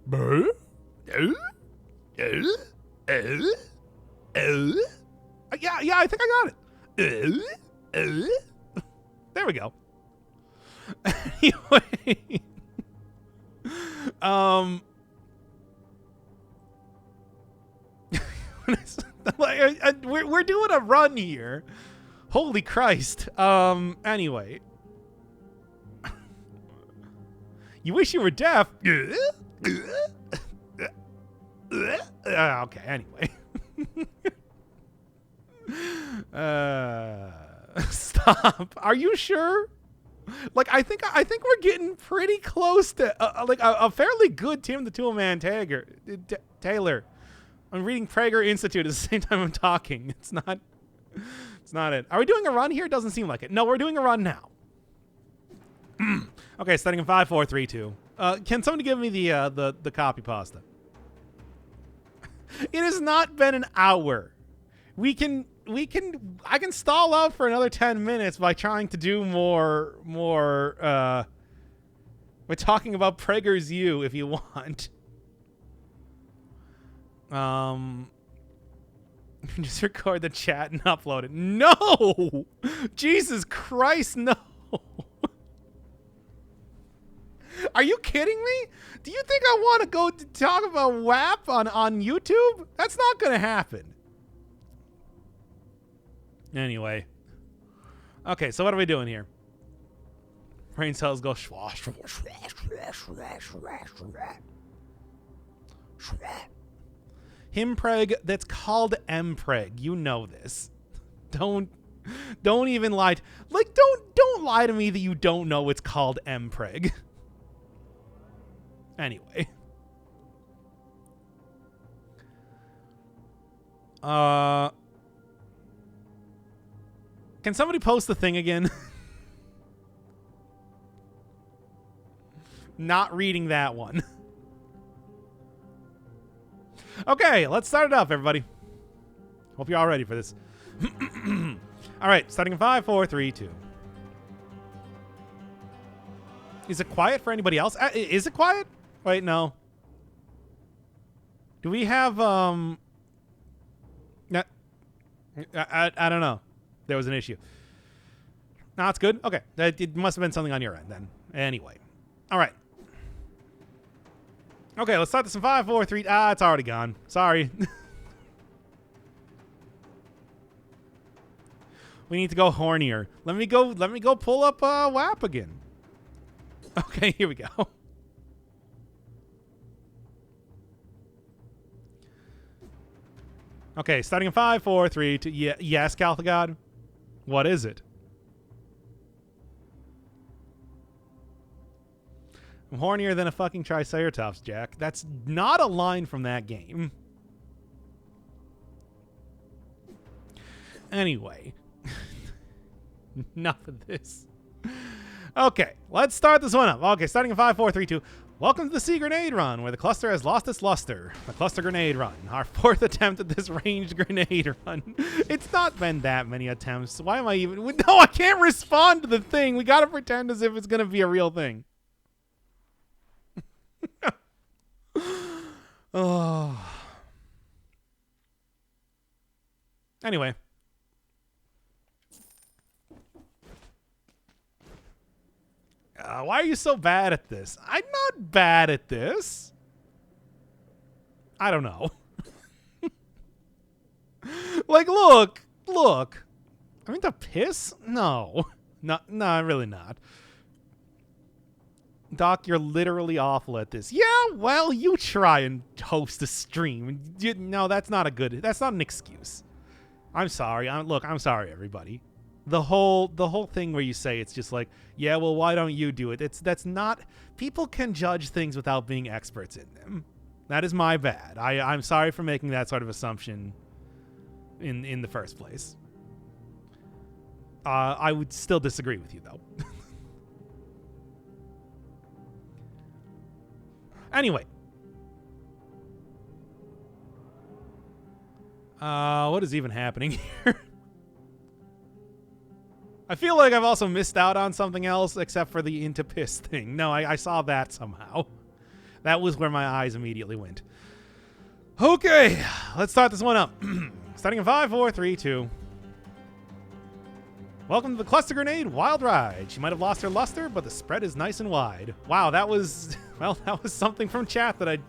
Yeah, I think I got it. There we go. Anyway, we're doing a run here. Holy Christ. Anyway. You wish you were deaf. Okay, anyway. Stop. Are you sure? Like, I think we're getting pretty close to like a fairly good Tim the Toolman Taylor. I'm reading Prager Institute at the same time I'm talking. It's not it. Are we doing a run here? It doesn't seem like it. No, we're doing a run now. Okay, starting in 5, 4, 3, 2. Can somebody give me the copy pasta? It has not been an hour. I can stall out for another 10 minutes by trying to do more we're talking about Prager's U if you want. Just record the chat and upload it. No! Jesus Christ, no! Are you kidding me? Do you think I want to go talk about WAP on YouTube? That's not going to happen. Anyway. Okay, so what are we doing here? Brain cells go schwash, schwash, schwash, schwash, schwash, schwash, schwash. Himpreg, that's called Mpreg. You know this. Don't even lie. Don't lie to me that you don't know it's called Mpreg. Anyway. Can somebody post the thing again? Not reading that one. Okay, let's start it up, everybody. Hope you're all ready for this. All right, starting in 5, 4, 3, 2. Is it quiet for anybody else? Is it quiet? Wait, no. Do we have, I don't know. There was an issue. No, it's good. Okay. It must have been something on your end then. Anyway. All right. Okay, let's start this in 5, 4, 3. It's already gone. Sorry. We need to go hornier. Let me go pull up WAP again. Okay, here we go. Okay, starting in 5, 4, 3, 2. Yes, Calthagod. What is it? I'm hornier than a fucking Triceratops, Jack. That's not a line from that game. Anyway. Enough of this. Okay, let's start this one up. Okay, starting in 5, 4, 3, 2. Welcome to the Sea Grenade Run, where the cluster has lost its luster. The Cluster Grenade Run. Our 4th attempt at this ranged grenade run. It's not been that many attempts. Why am I even... No, I can't respond to the thing. We gotta pretend as if it's gonna be a real thing. Oh. Anyway. Why are you so bad at this? I'm not bad at this. I don't know. Like, look. I mean, to piss? No, really not. Doc, you're literally awful at this. Yeah, well, you try and host a stream. No, that's not an excuse. I'm sorry. I'm sorry, everybody. The whole thing where you say it's just like, yeah, well, why don't you do it? That's not. People can judge things without being experts in them. That is my bad. I'm sorry for making that sort of assumption in the first place. I would still disagree with you, though. Anyway. What is even happening here? I feel like I've also missed out on something else except for the into piss thing. No, I saw that somehow. That was where my eyes immediately went. Okay, let's start this one up. Starting in 5, 4, 3, 2. Welcome to the Cluster Grenade Wild Ride. She might have lost her luster, but the spread is nice and wide. Wow, that was, well, that was something from chat that I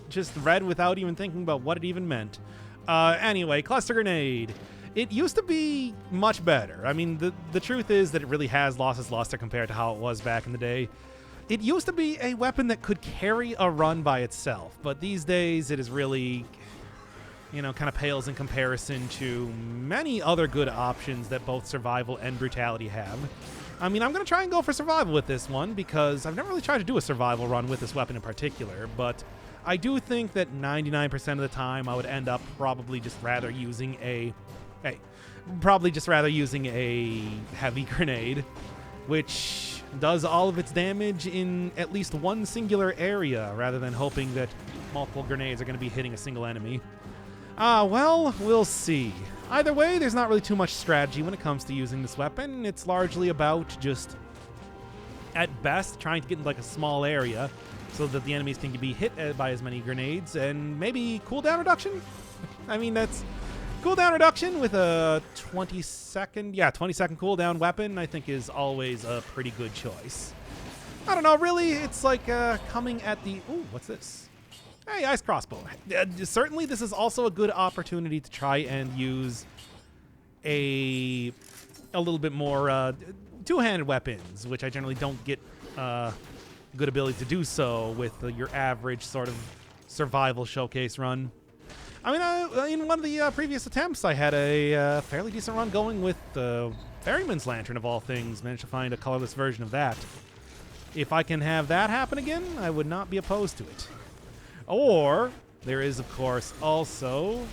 just read without even thinking about what it even meant. Anyway, Cluster Grenade. It used to be much better. I mean, the truth is that it really has lost its luster compared to how it was back in the day. It used to be a weapon that could carry a run by itself, but these days it is really, you know, kind of pales in comparison to many other good options that both survival and brutality have. I mean, I'm going to try and go for survival with this one because I've never really tried to do a survival run with this weapon in particular, but I do think that 99% of the time I would end up probably just rather using a heavy grenade, which does all of its damage in at least one singular area rather than hoping that multiple grenades are going to be hitting a single enemy. Well, we'll see. Either way, there's not really too much strategy when it comes to using this weapon. It's largely about just, at best, trying to get in like a small area so that the enemies can be hit by as many grenades, and maybe cooldown reduction? I mean, that's cooldown reduction with a 20-second cooldown weapon, I think is always a pretty good choice. I don't know, really, it's like coming at the... Ooh, what's this? Hey, ice crossbow. Certainly, this is also a good opportunity to try and use a little bit more two-handed weapons, which I generally don't get good ability to do so with your average sort of survival showcase run. I mean, in one of the previous attempts, I had a fairly decent run going with the Ferryman's Lantern, of all things. Managed to find a colorless version of that. If I can have that happen again, I would not be opposed to it. Or, there is, of course, also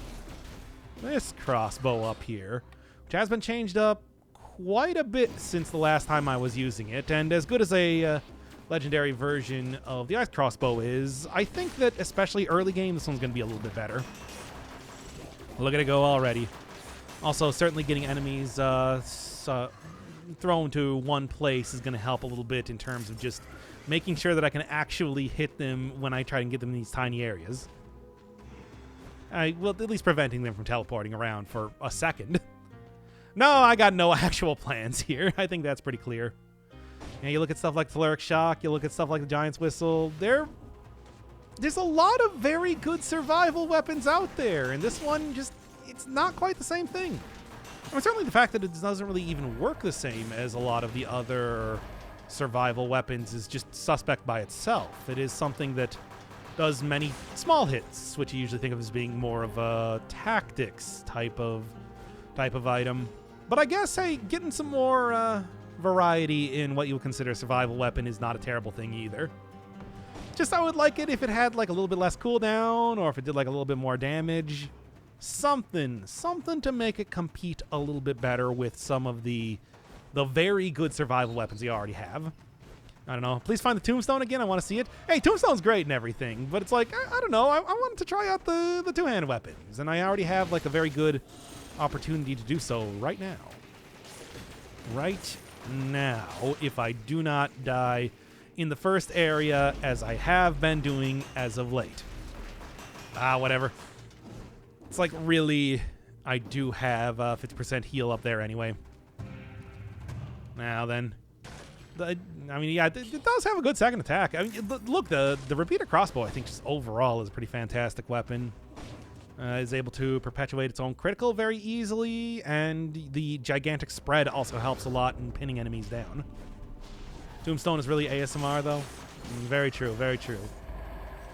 this crossbow up here, which has been changed up quite a bit since the last time I was using it. And as good as a legendary version of the ice crossbow is, I think that especially early game, this one's going to be a little bit better. Look at it go already. Also, certainly getting enemies thrown to one place is going to help a little bit in terms of just making sure that I can actually hit them when I try and get them in these tiny areas. Well, at least preventing them from teleporting around for a second. No, I got no actual plans here. I think that's pretty clear. Yeah, you look at stuff like Thalaric Shock, you look at stuff like the Giant's Whistle, there's a lot of very good survival weapons out there, and this one just, it's not quite the same thing. I mean, certainly the fact that it doesn't really even work the same as a lot of the other survival weapons is just suspect by itself. It is something that does many small hits, which you usually think of as being more of a tactics type of item. But I guess, hey, getting some more variety in what you would consider a survival weapon is not a terrible thing either. Just I would like it if it had like a little bit less cooldown, or if it did like a little bit more damage. Something to make it compete a little bit better with some of the very good survival weapons you already have. I don't know. Please find the Tombstone again. I want to see it. Hey, Tombstone's great and everything, but it's like, I don't know. I wanted to try out the two-handed weapons, and I already have like a very good opportunity to do so right now. Right now, if I do not die in the first area, as I have been doing as of late. Whatever. It's like, really, I do have 50% heal up there anyway. Now then. I mean, yeah, it does have a good second attack. I mean, look, the repeater crossbow, I think, just overall is a pretty fantastic weapon. Is able to perpetuate its own critical very easily, and the gigantic spread also helps a lot in pinning enemies down. Tombstone is really ASMR, though. Very true, very true.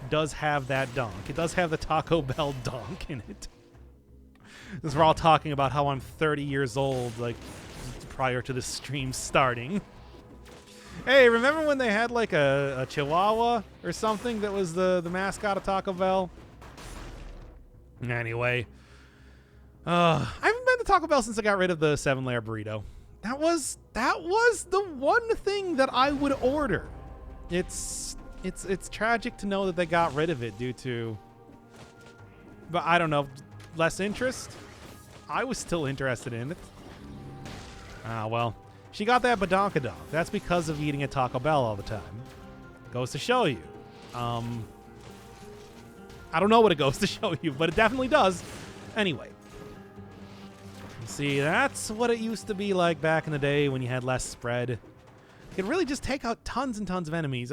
Does have that donk. It does have the Taco Bell donk in it. Since we're all talking about how I'm 30 years old, like, prior to this stream starting. Hey, remember when they had, like, a Chihuahua or something that was the mascot of Taco Bell? Anyway. I haven't been to Taco Bell since I got rid of the 7-layer burrito. That was the one thing that I would order. It's tragic to know that they got rid of it due to, but I don't know, less interest. I was still interested in it. Well, She got that badonkadonk. That's because of eating at Taco Bell all the time. Goes to show you. I don't know what it goes to show you, but it definitely does. Anyway. See, that's what it used to be like back in the day when you had less spread. You could really just take out tons and tons of enemies,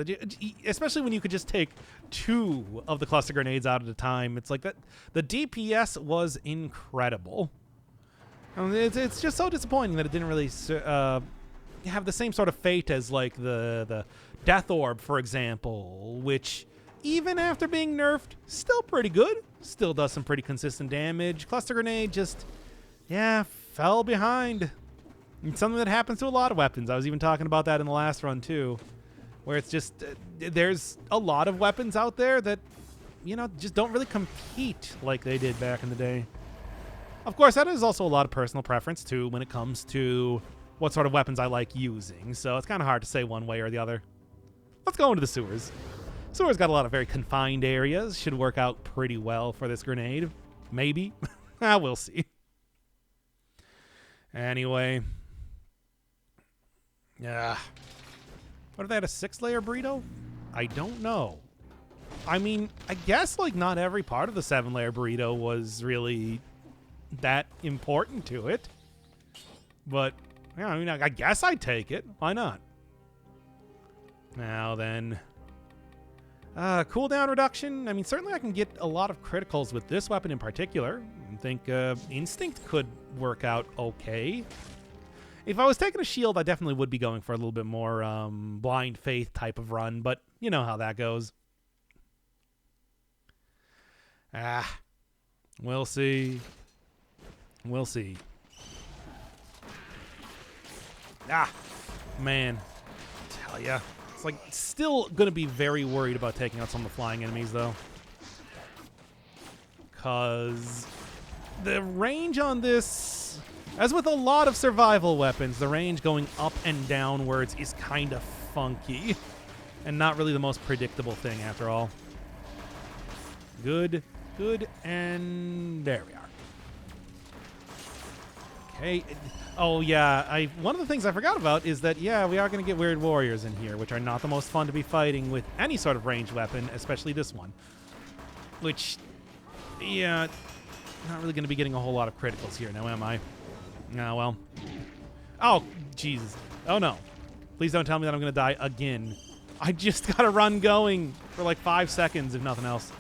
especially when you could just take 2 of the cluster grenades out at a time. It's like that. The DPS was incredible. It's just so disappointing that it didn't really have the same sort of fate as like the Death Orb, for example, which even after being nerfed, still pretty good. Still does some pretty consistent damage. Cluster grenade just, yeah, fell behind. It's something that happens to a lot of weapons. I was even talking about that in the last run too, where it's just there's a lot of weapons out there that, you know, just don't really compete like they did back in the day. Of course, that is also a lot of personal preference, too, when it comes to what sort of weapons I like using. So it's kind of hard to say one way or the other. Let's go into the sewers. Sewers got a lot of very confined areas. Should work out pretty well for this grenade. Maybe. We'll see. Anyway. Yeah. What if they had a 6-layer burrito? I don't know. I mean, I guess, like, not every part of the 7-layer burrito was really that important to it, but yeah, I mean, I guess I'd take it. Why not? Now then, cooldown reduction. I mean, certainly I can get a lot of criticals with this weapon in particular. I think Instinct could work out okay. If I was taking a shield, I definitely would be going for a little bit more blind faith type of run, but you know how that goes. We'll see. We'll see. Man. I tell ya. It's like still going to be very worried about taking out some of the flying enemies, though. Because the range on this, as with a lot of survival weapons, the range going up and downwards is kind of funky. And not really the most predictable thing, after all. Good. Good. And there we are. Okay. Oh, yeah. One of the things I forgot about is that, yeah, we are going to get weird warriors in here, which are not the most fun to be fighting with any sort of ranged weapon, especially this one. Which, yeah, not really going to be getting a whole lot of criticals here now, am I? Oh, well. Oh, Jesus. Oh, no. Please don't tell me that I'm going to die again. I just got a run going for like 5 seconds, if nothing else.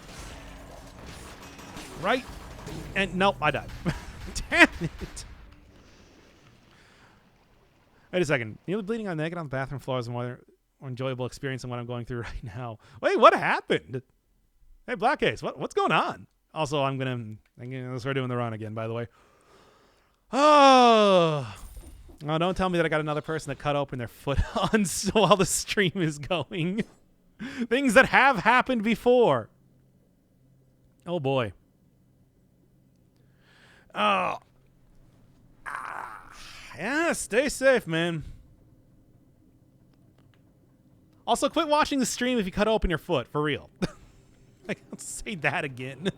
Right? And, nope, I died. Damn it. Wait a second. Nearly bleeding out naked on the bathroom floor is a more enjoyable experience than what I'm going through right now. Wait, what happened? Hey, Black Ace, what's going on? Also, I'm gonna start doing the run again, by the way. Oh, don't tell me that I got another person that cut open their foot on while the stream is going. Things that have happened before. Oh, boy. Oh. Yeah, stay safe, man. Also, quit watching the stream if you cut open your foot, for real. I can't say that again.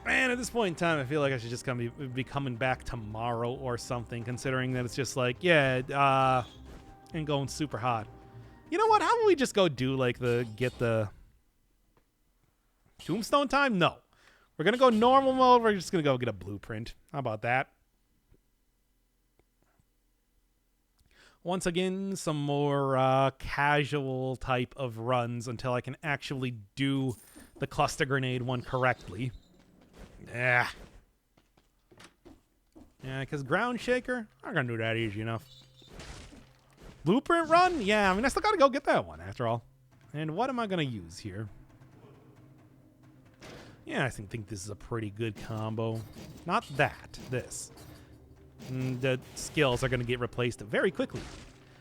Man, at this point in time, I feel like I should just be coming back tomorrow or something, considering that it's just like, yeah, and going super hot. You know what? How about we just go do, like, get the tombstone time? No. We're going to go normal mode. We're just going to go get a blueprint. How about that? Once again, some more casual type of runs until I can actually do the cluster grenade one correctly. Yeah. Yeah, because ground shaker, I'm going to do that easy enough. Blueprint run? Yeah, I mean, I still got to go get that one after all. And what am I going to use here? Yeah, I think this is a pretty good combo. Not that, this. The skills are going to get replaced very quickly.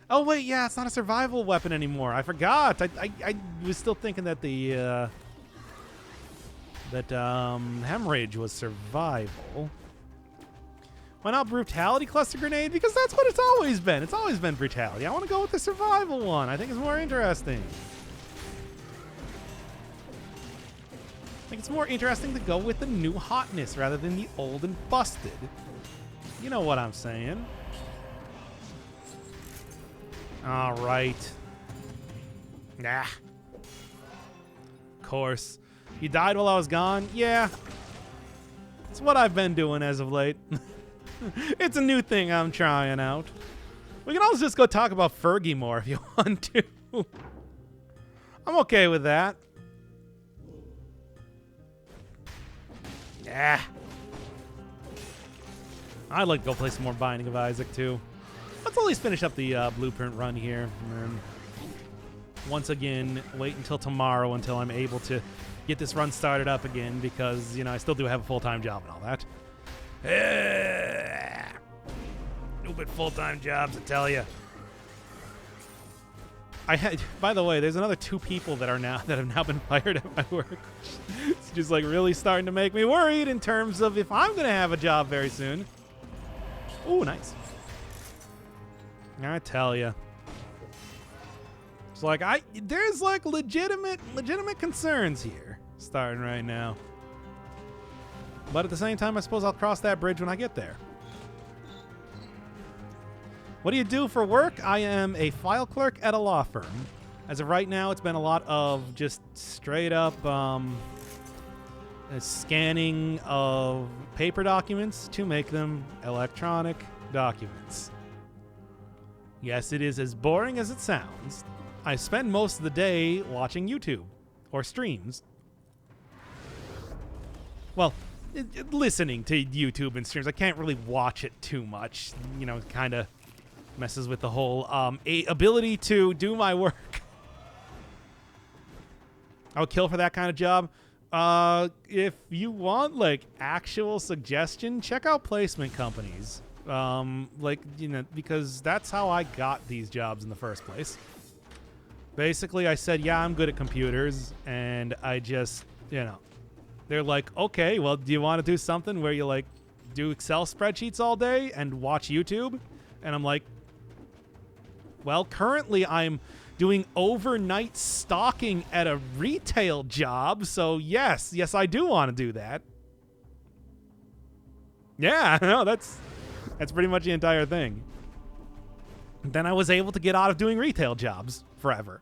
Oh, wait, yeah, it's not a survival weapon anymore. I forgot. I was still thinking that the hemorrhage was survival. Why not brutality cluster grenade? Because that's what it's always been. It's always been brutality. I want to go with the survival one. I think it's more interesting. I think it's more interesting to go with the new hotness rather than the old and busted. You know what I'm saying. All right. Nah. Of course. You died while I was gone? Yeah. It's what I've been doing as of late. It's a new thing I'm trying out. We can also just go talk about Fergie more if you want to. I'm okay with that. Yeah. I'd like to go play some more Binding of Isaac too. Let's at least finish up the blueprint run here. And then once again, wait until tomorrow until I'm able to get this run started up again because, you know, I still do have a full-time job and all that. Stupid full-time jobs, I tell you. By the way, there's another 2 people that have now been fired at my work. It's just like really starting to make me worried in terms of if I'm gonna have a job very soon. Ooh, nice. I tell you. It's like there's like legitimate concerns here starting right now. But at the same time, I suppose I'll cross that bridge when I get there. What do you do for work? I am a file clerk at a law firm. As of right now, it's been a lot of just straight up scanning of paper documents to make them electronic documents. Yes, it is as boring as it sounds. I spend most of the day watching YouTube or streams. Well, listening to YouTube and streams. I can't really watch it too much. You know, it kind of messes with the whole ability to do my work. I would kill for that kind of job. If you want like actual suggestion, check out placement companies. Like, you know, because that's how I got these jobs in the first place. Basically, I said, yeah, I'm good at computers, and I just, you know, they're like, okay, well, do you want to do something where you like do Excel spreadsheets all day and watch YouTube? And I'm like, well, currently I'm doing overnight stalking at a retail job, so yes, I do want to do that. Yeah, no, that's pretty much the entire thing. Then I was able to get out of doing retail jobs forever.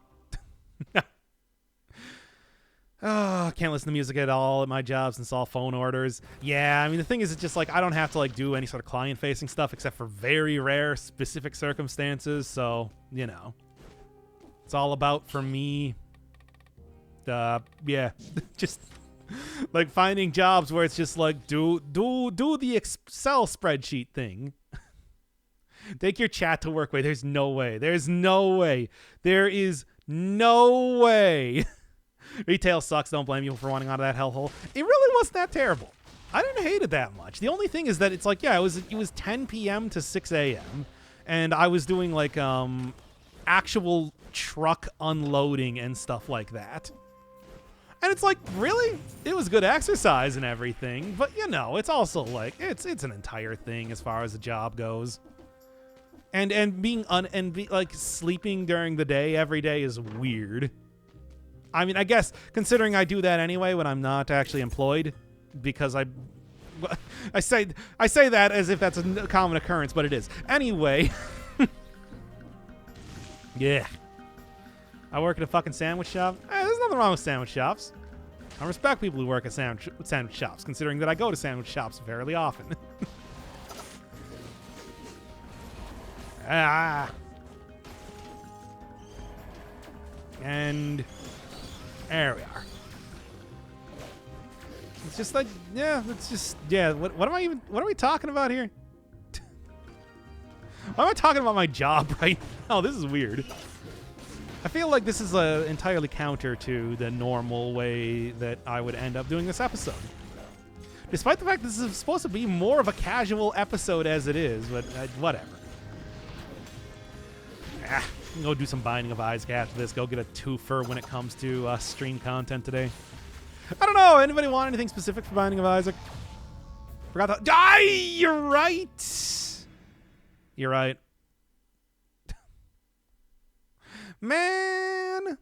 Oh, I can't listen to music at all at my job since all phone orders. Yeah, I mean, the thing is, it's just like I don't have to like do any sort of client-facing stuff except for very rare specific circumstances. So, you know, it's all about, for me, yeah, just like finding jobs where it's just like do the Excel spreadsheet thing. Take your chat to work way. There's no way. There is no way. Retail sucks. Don't blame you for wanting out of that hellhole. It really wasn't that terrible. I didn't hate it that much. The only thing is that it's like, yeah, it was 10 p.m. to 6 a.m. and I was doing like actual truck unloading and stuff like that. And it's like, really? It was good exercise and everything, but you know, it's also like it's an entire thing as far as the job goes. And being like sleeping during the day every day is weird. I mean, I guess considering I do that anyway when I'm not actually employed, because I say that as if that's a common occurrence, but it is. Anyway, yeah. I work at a fucking sandwich shop. There's nothing wrong with sandwich shops. I respect people who work at sandwich shops, considering that I go to sandwich shops fairly often. And there we are. It's just like, yeah, it's just, yeah, what are we talking about here? Why am I talking about my job right now? This is weird. I feel like this is entirely counter to the normal way that I would end up doing this episode. Despite the fact this is supposed to be more of a casual episode as it is, but whatever. Go do some Binding of Isaac after this. Go get a twofer when it comes to stream content today. I don't know. Anybody want anything specific for Binding of Isaac? Forgot to... You're right. You're right. Man.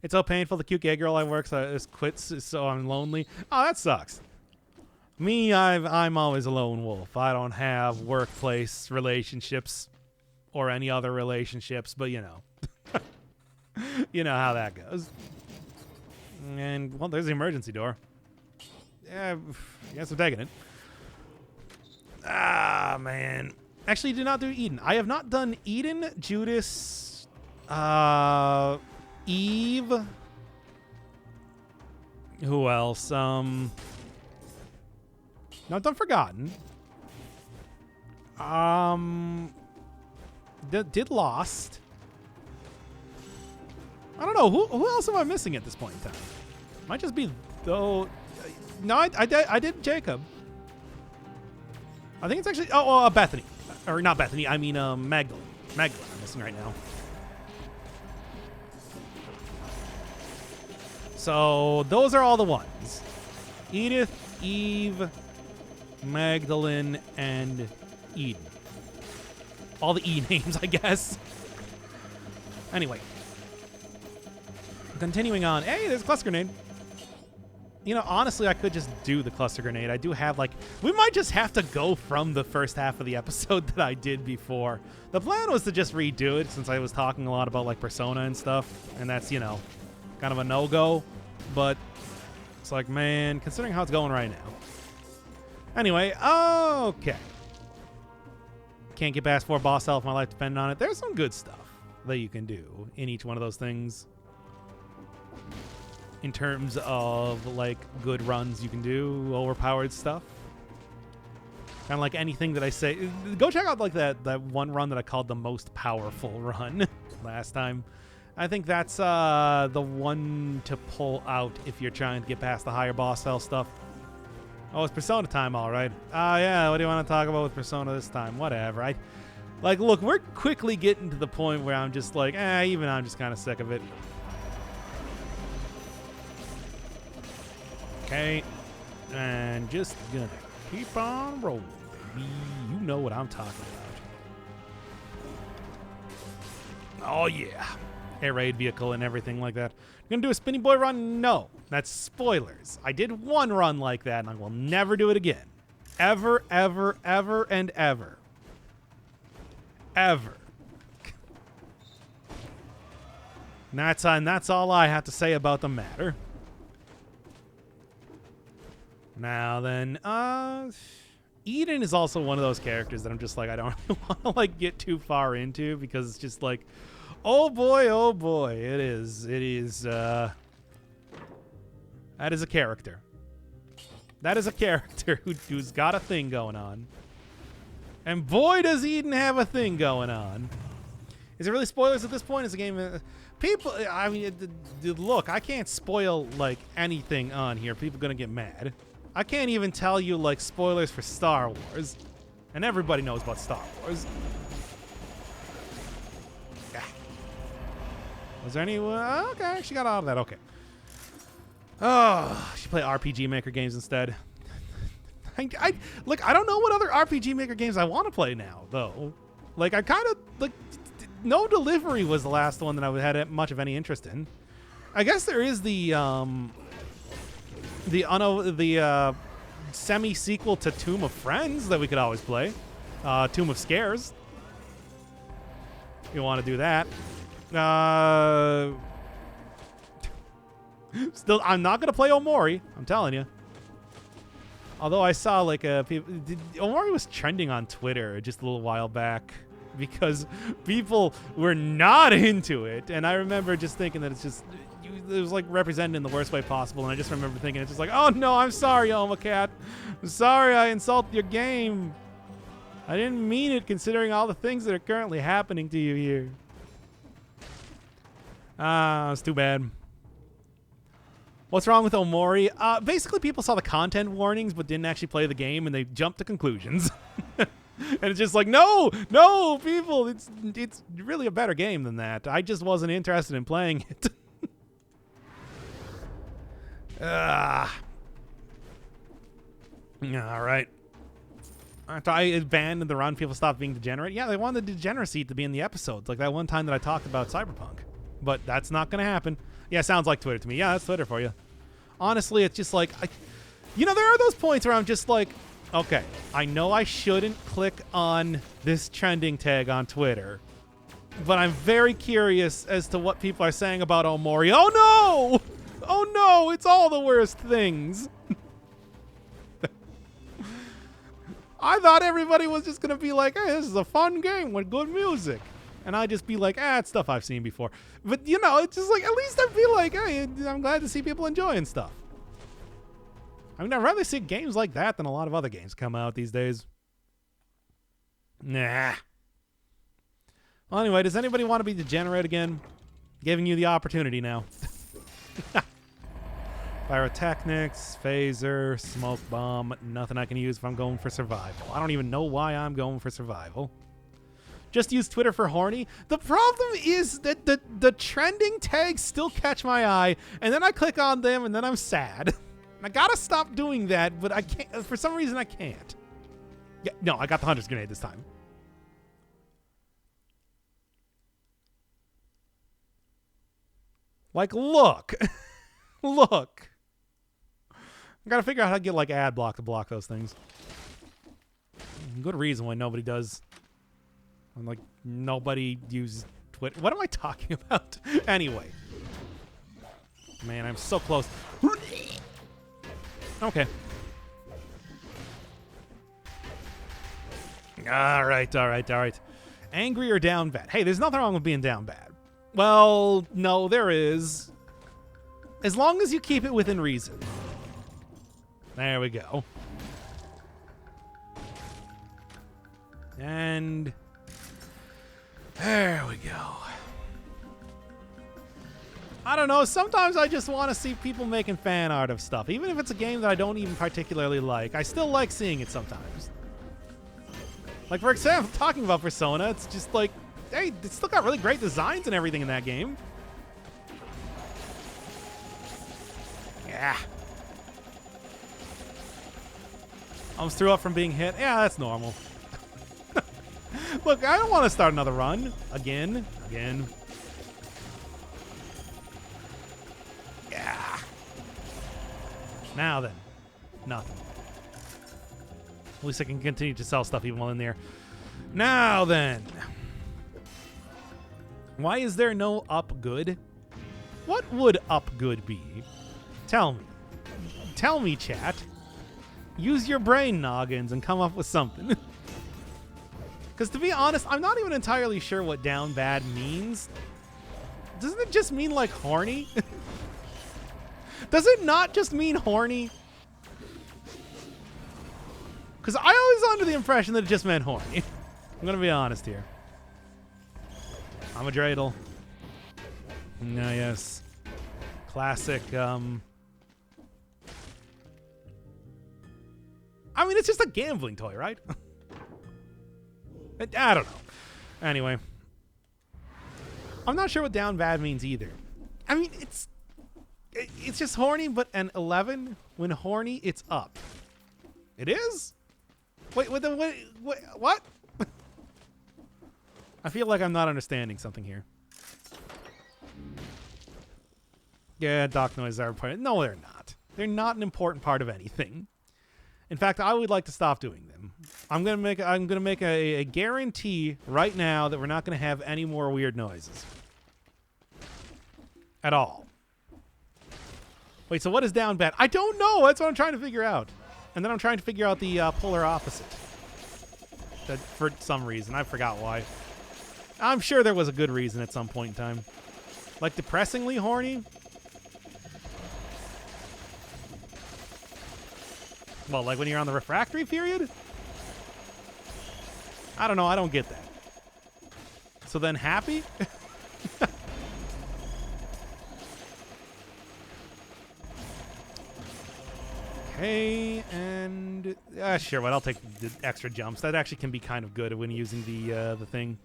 It's so painful. The cute gay girl I work quits, so I'm lonely. Oh, that sucks. Me, I'm always a lone wolf. I don't have workplace relationships or any other relationships, but you know. You know how that goes. And, well, there's the emergency door. Yeah, guess I'm taking it. Ah, man. Actually, do not do Eden. I have not done Eden, Judas, Eve. Who else? No, I've done Forgotten. Did Lost. I don't know. Who else am I missing at this point in time? Might just be, though. No, I did Jacob. I think it's actually, Bethany. Or not Bethany, I mean Magdalene. Magdalene I'm missing right now. So those are all the ones. Edith, Eve, Magdalene, and Eden. All the E names, I guess. Anyway. Continuing on. Hey, there's a cluster grenade. You know, honestly, I could just do the cluster grenade. I do have, like, we might just have to go from the first half of the episode that I did before. The plan was to just redo it since I was talking a lot about, like, Persona and stuff. And that's, you know, kind of a no-go. But it's like, man, considering how it's going right now. Anyway, okay. Can't get past 4 boss health if my life depended on it. There's some good stuff that you can do in each one of those things. In terms of, like, good runs you can do, overpowered stuff. Kind of like anything that I say. Go check out, like, that one run that I called the most powerful run last time. I think that's the one to pull out if you're trying to get past the higher boss cell stuff. Oh, it's Persona time, all right. Yeah, what do you want to talk about with Persona this time? Whatever. Like, look, we're quickly getting to the point where I'm just like, even I'm just kind of sick of it. Okay, and just gonna keep on rolling, baby. You know what I'm talking about. Oh, yeah. Air raid vehicle and everything like that. Gonna do a Spinny Boy run? No. That's spoilers. I did one run like that, and I will never do it again. Ever, ever, ever, and ever. Ever. And that's all I have to say about the matter. Now then, Eden is also one of those characters that I'm just like, I don't really want to, like, get too far into because it's just like, oh boy, it is, that is a character. That is a character who's got a thing going on. And boy, does Eden have a thing going on. Is it really spoilers at this point? Is the game, people, I mean, look, I can't spoil, like, anything on here. People are going to get mad. I can't even tell you, like, spoilers for Star Wars. And everybody knows about Star Wars. Yeah. Was there any... okay, she got out of that. Okay. Oh, she play RPG Maker games instead. Look, I don't know what other RPG Maker games I want to play now, though. Like, I kind of... like, No Delivery was the last one that I had much of any interest in. I guess there is the semi-sequel to Tomb of Friends that we could always play. Tomb of Scares. If you want to do that. Still, I'm not going to play Omori. I'm telling you. Although I saw, like, Omori was trending on Twitter just a little while back because people were not into it. And I remember just thinking that it's just... it was, like, represented in the worst way possible, and I just remember thinking, it's just like, oh no, I'm sorry, Omacat. I'm sorry I insulted your game. I didn't mean it, considering all the things that are currently happening to you here. It's too bad. What's wrong with Omori? Basically, people saw the content warnings, but didn't actually play the game, and they jumped to conclusions. And it's just like, no, people, it's really a better game than that. I just wasn't interested in playing it. All right. I abandoned the run. People stopped being degenerate. Yeah, they wanted the degeneracy to be in the episodes, like that one time that I talked about Cyberpunk. but that's not going to happen. Yeah, sounds like Twitter to me. Yeah, that's Twitter for you. Honestly, it's just like, you know, there are those points where I'm just like, okay, I know I shouldn't click on this trending tag on Twitter, but I'm very curious as to what people are saying about Omori. Oh no! Oh no, it's all the worst things. I thought everybody was just going to be like, hey, this is a fun game with good music. And I'd just be like, it's stuff I've seen before. But, you know, it's just like, at least I feel like, hey, I'm glad to see people enjoying stuff. I mean, I'd rather see games like that than a lot of other games come out these days. Nah. Well, anyway, does anybody want to be degenerate again? Giving you the opportunity now. Pyrotechnics, phaser, smoke bomb, nothing I can use if I'm going for survival. I don't even know why I'm going for survival. Just use Twitter for horny. The problem is that the trending tags still catch my eye, and then I click on them, and then I'm sad. I gotta stop doing that, but I can't. For some reason, I can't. Yeah, no, I got the Hunter's Grenade this time. Like, look. Look. I gotta figure out how to get, like, ad block to block those things. Good reason why nobody does. I'm like, nobody uses Twitter. What am I talking about? Anyway. Man, I'm so close. Okay. All right. Angry or down bad? Hey, there's nothing wrong with being down bad. Well, no, there is. As long as you keep it within reason. There we go. And there we go. I don't know. Sometimes I just want to see people making fan art of stuff. Even if it's a game that I don't even particularly like, I still like seeing it sometimes. Like, for example, talking about Persona, it's just like, hey, it's still got really great designs and everything in that game. Yeah. Almost threw up from being hit. Yeah, that's normal. Look, I don't want to start another run. Again. Yeah. Now then. Nothing. At least I can continue to sell stuff even while in there. Now then. Why is there no up good? What would up good be? Tell me. Tell me, chat. Use your brain noggins and come up with something. Because to be honest, I'm not even entirely sure what down bad means. Doesn't it just mean like horny? Does it not just mean horny? Because I was under the impression that it just meant horny. I'm going to be honest here. I'm a dreidel. Yes. Classic, I mean, it's just a gambling toy, right? I don't know. Anyway. I'm not sure what down bad means either. I mean, it's just horny, but an 11, when horny, it's up. It is? Wait, what? I feel like I'm not understanding something here. Yeah, dock noises are important. No, they're not. They're not an important part of anything. In fact, I would like to stop doing them. I'm gonna make a guarantee right now that we're not gonna have any more weird noises. At all. Wait, so what is down bad? I don't know. That's what I'm trying to figure out. And then I'm trying to figure out the polar opposite. That for some reason. I forgot why. I'm sure there was a good reason at some point in time. Like depressingly horny? Well, like when you're on the refractory period? I don't know. I don't get that. So then happy? Okay, and sure. What? I'll take the extra jumps. That actually can be kind of good when using the thing.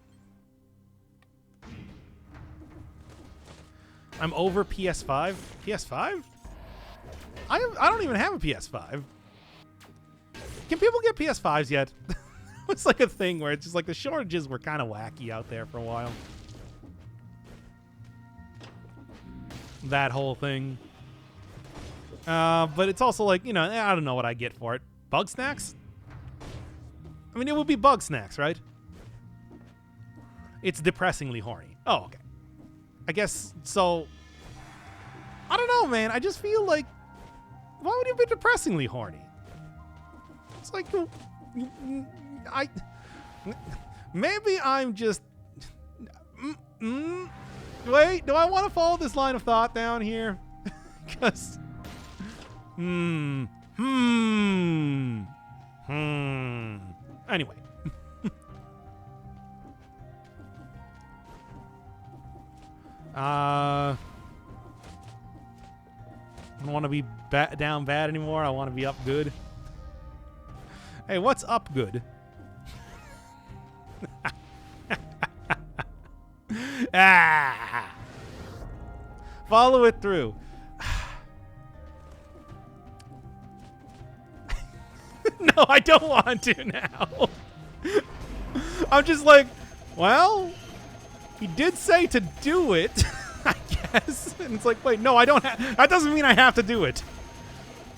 I'm over PS5. PS5? I don't even have a PS5. Can people get PS5s yet? It's like a thing where it's just like the shortages were kind of wacky out there for a while. that whole thing. But it's also like, you know, I don't know what I get for it. Bug snacks? I mean, it would be bug snacks, right? It's depressingly horny. Oh, okay. I guess, so... I don't know, man. I just feel like... Why would you be depressingly horny? It's like... Maybe I'm just... Wait, do I want to follow this line of thought down here? Because... Anyway. I don't want to be down bad anymore. I want to be up good. Hey, what's up good? Follow it through. No, I don't want to now. I'm just like, well, he did say to do it, I guess. And it's like, wait, no, I don't have... That doesn't mean I have to do it.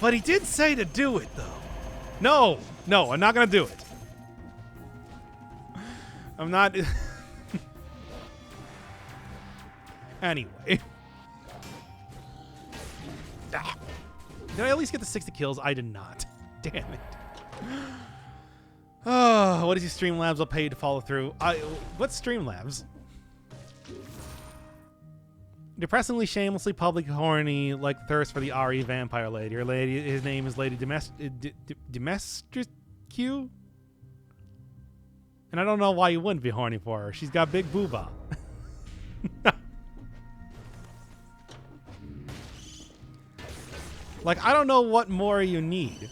But he did say to do it, though. No, I'm not going to do it. I'm not... Anyway. Did I at least get the 60 kills? I did not. Damn it. Oh, what is your Streamlabs? I'll pay you to follow through. What's Streamlabs? Depressingly, shamelessly, public, horny, like thirst for the RE vampire lady. Her lady, his name is Lady Dimitrescu. And I don't know why you wouldn't be horny for her. She's got big booba. Like, I don't know what more you need.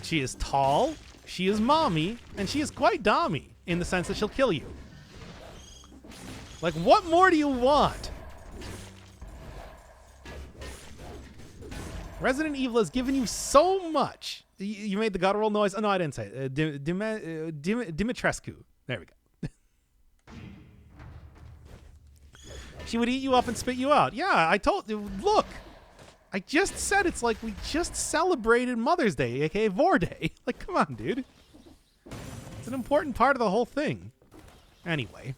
She is tall, she is mommy, and she is quite dommy in the sense that she'll kill you. Like, what more do you want? Resident Evil has given you so much. You made the guttural noise. Oh, no, I didn't say it. Dimitrescu. There we go. She would eat you up and spit you out. Yeah, I told you. Look. I just said it's like we just celebrated Mother's Day, aka Vor Day. Like, come on, dude. It's an important part of the whole thing. Anyway.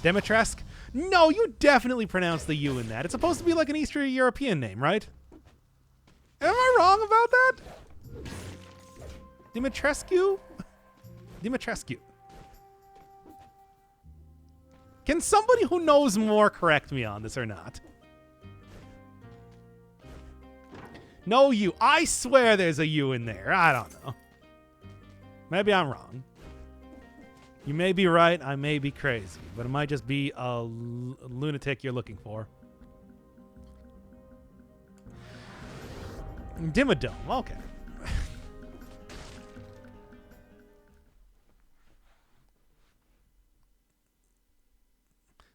Dimitrescu? No, you definitely pronounced the U in that. It's supposed to be like an Eastern European name, right? Am I wrong about that? Dimitrescu? Dimitrescu. Can somebody who knows more correct me on this or not? No U. I swear there's a U in there. I don't know. Maybe I'm wrong. You may be right. I may be crazy. But it might just be a lunatic you're looking for. Dimmadome. Okay.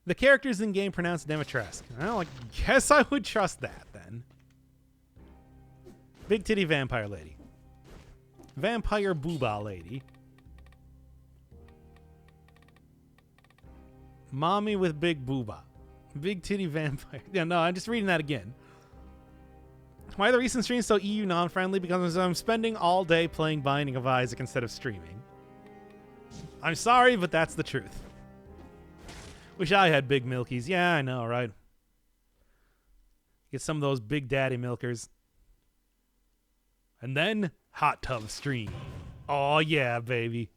The characters in game pronounce Dimitrescu. Well, I guess I would trust that then. Big titty vampire lady. Vampire booba lady. Mommy with big booba. Big titty vampire. Yeah, no, I'm just reading that again. Why are the recent streams so EU non-friendly? Because I'm spending all day playing Binding of Isaac instead of streaming. I'm sorry, but that's the truth. Wish I had big milkies. Yeah, I know, right? Get some of those big daddy milkers. And then, hot tub stream. Oh, yeah, baby.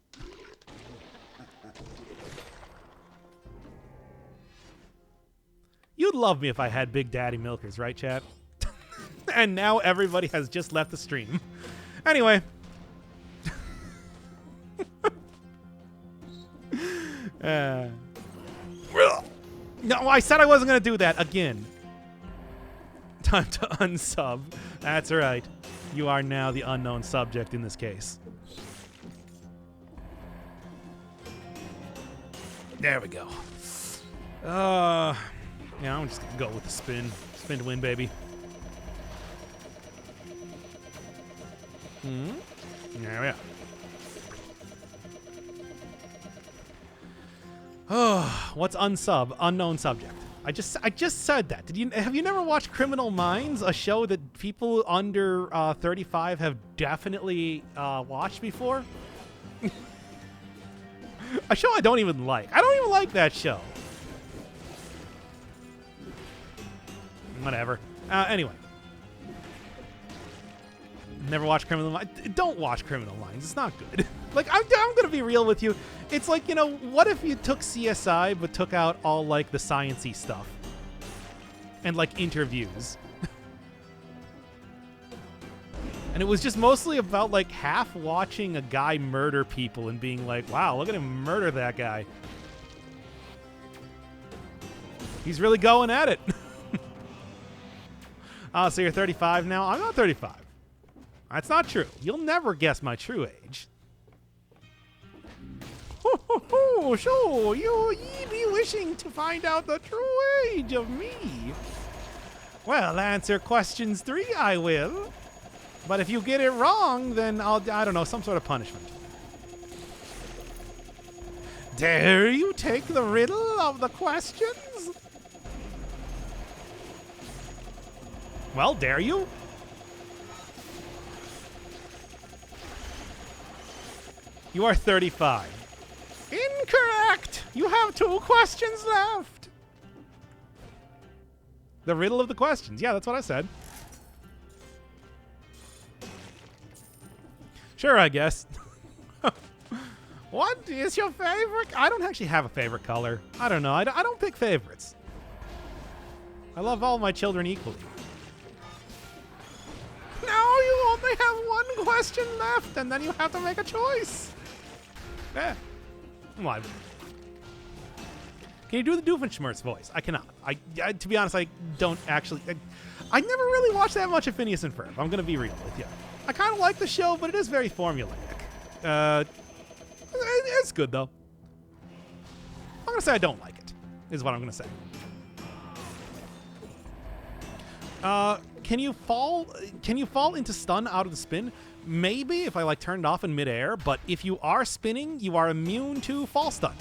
You'd love me if I had big daddy milkers, right, chat? And now everybody has just left the stream. Anyway. No, I said I wasn't going to do that again. Time to unsub. That's right. You are now the unknown subject in this case. There we go. Yeah, I'm just going to go with the spin. Spin to win, baby. There we are. Oh, what's unsub? Unknown subject. I just said that. Have you never watched Criminal Minds, a show that people under 35 have definitely watched before? A show I don't even like. I don't even like that show. Whatever. Anyway. Never watched Criminal Minds. Don't watch Criminal Minds. It's not good. Like, I'm going to be real with you. It's like, you know, what if you took CSI but took out all, like, the science-y stuff? And, like, interviews. And it was just mostly about, like, half watching a guy murder people and being like, wow, look at him murder that guy. He's really going at it. So you're 35 now? I'm not 35. That's not true. You'll never guess my true age. So ye be wishing to find out the true age of me. Well, answer questions 3, I will. But if you get it wrong, then I don't know, some sort of punishment. Dare you take the riddle of the questions? Well, dare you? You are 35. Incorrect! You have 2 questions left. The riddle of the questions. Yeah, that's what I said. Sure, I guess. What is your favorite? I don't actually have a favorite color. I don't know. I don't pick favorites. I love all my children equally. Now you only have 1 question left, and then you have to make a choice. Eh. Come on. Can you do the Doofenshmirtz voice? I cannot. I to be honest, I don't actually. I never really watched that much of Phineas and Ferb. I'm going to be real with you. I kind of like the show, but it is very formulaic. It's good, though. I'm going to say I don't like it, is what I'm going to say. Can you fall into stun out of the spin? Maybe if I like turned off in midair, but if you are spinning, you are immune to fall stun,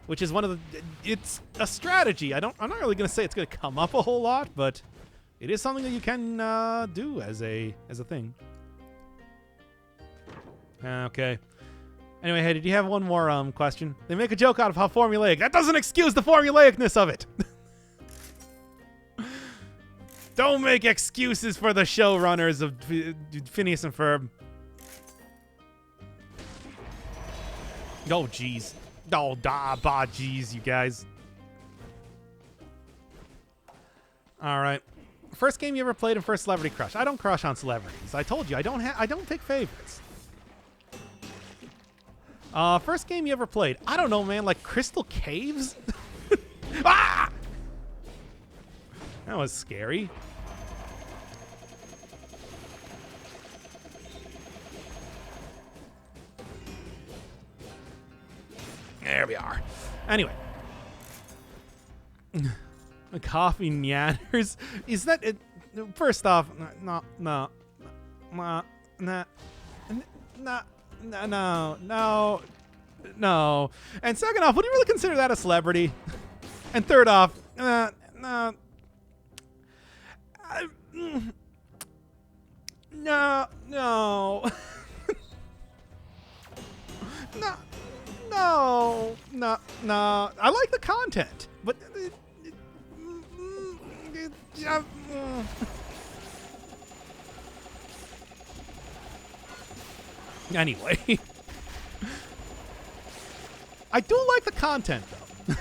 which is one of the. It's a strategy. I'm not really gonna say it's gonna come up a whole lot, but it is something that you can do as a thing. Okay. Anyway, hey, did you have one more question? They make a joke out of how formulaic. That doesn't excuse the formulaicness of it. Don't make excuses for the showrunners of Phineas and Ferb. Oh, jeez. Oh, jeez, you guys. All right. First game you ever played in First Celebrity Crush. I don't crush on celebrities. I told you, I don't pick favorites. First game you ever played. I don't know, man. Like Crystal Caves? Ah! That was scary. There we are. Anyway. Coffee Nyanners. Is that it? First off, no. And second off, would you really consider that a celebrity? And third off, no. No. I like the content, but anyway, I do like the content though.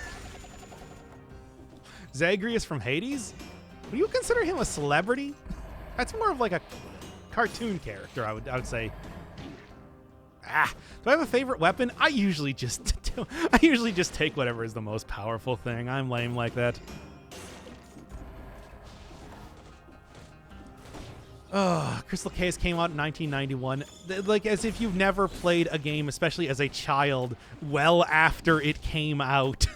Zagreus from Hades? Would you consider him a celebrity? That's more of like a cartoon character, I would say. Do I have a favorite weapon? I usually just take whatever is the most powerful thing. I'm lame like that. Crystal Caves came out in 1991. Like, as if you've never played a game, especially as a child, well after it came out.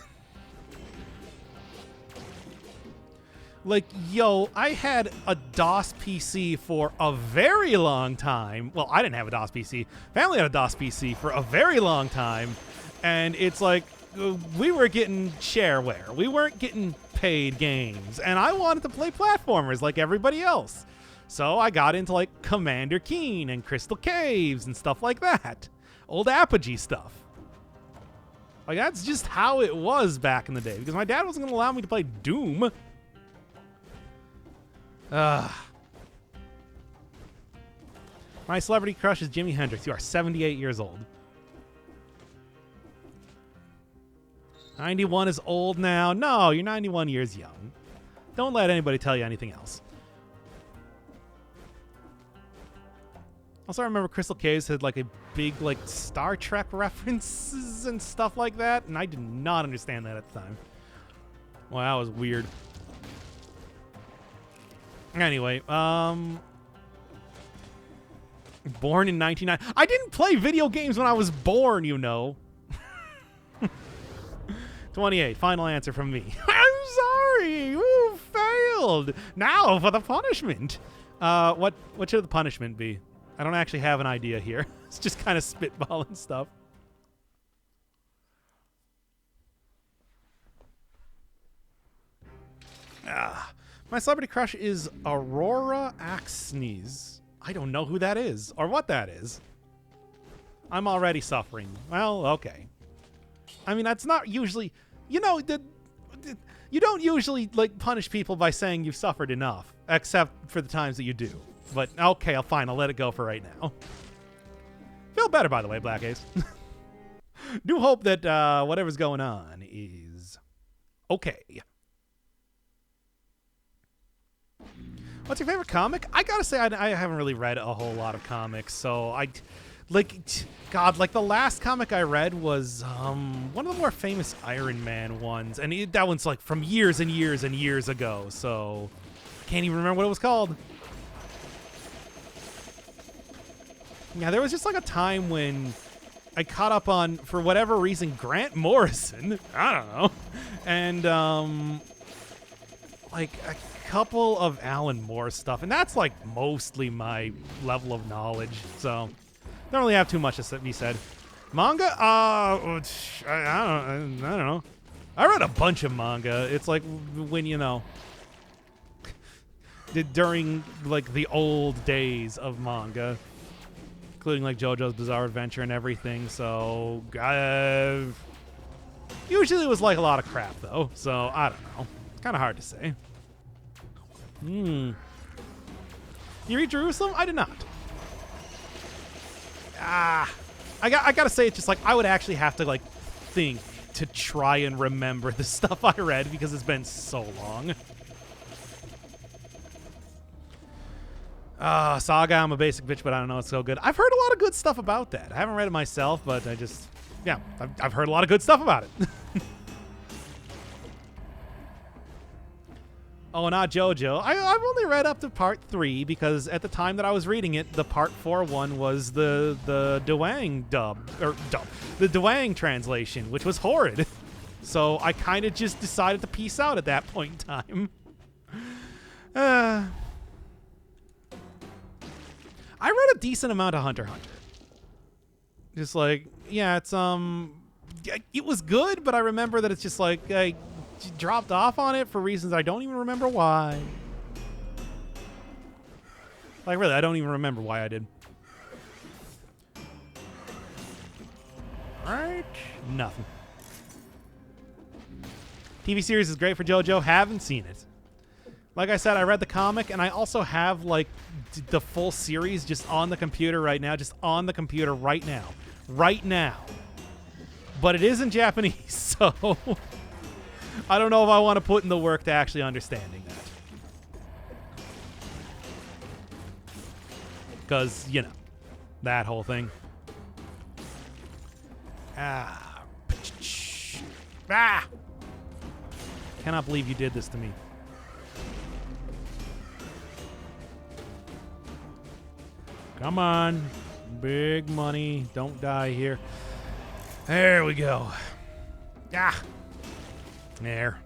Like, yo, I had a DOS PC for a very long time. Well, I didn't have a DOS PC. Family had a DOS PC for a very long time. And it's like, we were getting shareware. We weren't getting paid games. And I wanted to play platformers like everybody else. So I got into like Commander Keen and Crystal Caves and stuff like that. Old Apogee stuff. Like, that's just how it was back in the day. Because my dad wasn't going to allow me to play Doom. My celebrity crush is Jimi Hendrix. You are 78 years old. 91 is old now. No, you're 91 years young. Don't let anybody tell you anything else. Also, I remember Crystal Caves had like a big like Star Trek references and stuff like that, and I did not understand that at the time. Well, that was weird. Anyway, born in 1990. I didn't play video games when I was born, you know. 28. Final answer from me. I'm sorry. Ooh, failed. Now for the punishment. What should the punishment be? I don't actually have an idea here. It's just kind of spitballing stuff. My celebrity crush is Aurora Axnes. I don't know who that is or what that is. I'm already suffering. Well, okay. I mean, that's not usually, you know, you don't usually like punish people by saying you've suffered enough, except for the times that you do. But okay, fine. I'll let it go for right now. Feel better, by the way, Black Ace. Do hope that whatever's going on is okay. What's your favorite comic? I gotta say, I haven't really read a whole lot of comics, so God, like the last comic I read was one of the more famous Iron Man ones, and that one's like from years and years and years ago, so I can't even remember what it was called. Yeah, there was just like a time when I caught up on, for whatever reason, Grant Morrison. I don't know. And like a couple of Alan Moore stuff. And that's like mostly my level of knowledge. So don't really have too much to be said. Manga? I don't know. I read a bunch of manga. It's like when, you know, during like the old days of manga. Including like JoJo's Bizarre Adventure and everything, so usually it was like a lot of crap though, so I don't know. It's kind of hard to say. You read Jerusalem? I did not. I gotta say, it's just like I would actually have to like think to try and remember the stuff I read because it's been so long. Saga, I'm a basic bitch, but I don't know, it's so good. I've heard a lot of good stuff about that. I haven't read it myself, but I've heard a lot of good stuff about it. Oh, not JoJo. I've only read up to part 3 because at the time that I was reading it, the part 4 one was the Dwang the Dwang translation, which was horrid. So I kind of just decided to peace out at that point in time. I read a decent amount of Hunter x Hunter. Just like, yeah, it's it was good, but I remember that it's just like I dropped off on it for reasons I don't even remember why. Like really, I don't even remember why I did. Alright, nothing. TV series is great for JoJo. Haven't seen it. Like I said, I read the comic, and I also have, like, the full series just on the computer right now. Just on the computer right now. Right now. But it is in Japanese, so I don't know if I want to put in the work to actually understanding that. Because, you know, that whole thing. Cannot believe you did this to me. Come on. Big money. Don't die here. There we go. There.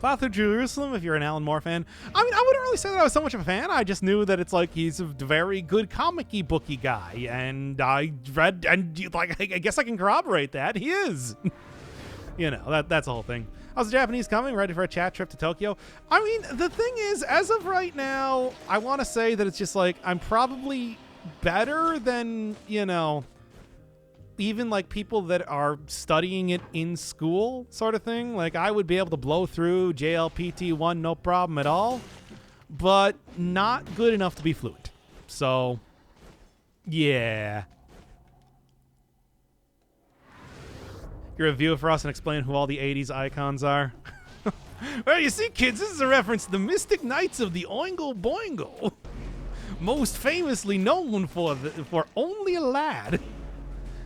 Path of Jerusalem, if you're an Alan Moore fan. I mean, I wouldn't really say that I was so much of a fan. I just knew that it's like he's a very good comic-y booky guy. And I read, and like, I guess I can corroborate that. He is. You know, that's the whole thing. How's the Japanese coming? Ready for a chat trip to Tokyo? I mean, the thing is, as of right now, I want to say that it's just like, I'm probably better than, you know, even like people that are studying it in school sort of thing. Like I would be able to blow through JLPT1 no problem at all, but not good enough to be fluent. So yeah. You review it for us and explain who all the 80s icons are. Well, you see, kids, this is a reference to the Mystic Knights of the Oingo Boingo, most famously known for Only a Lad,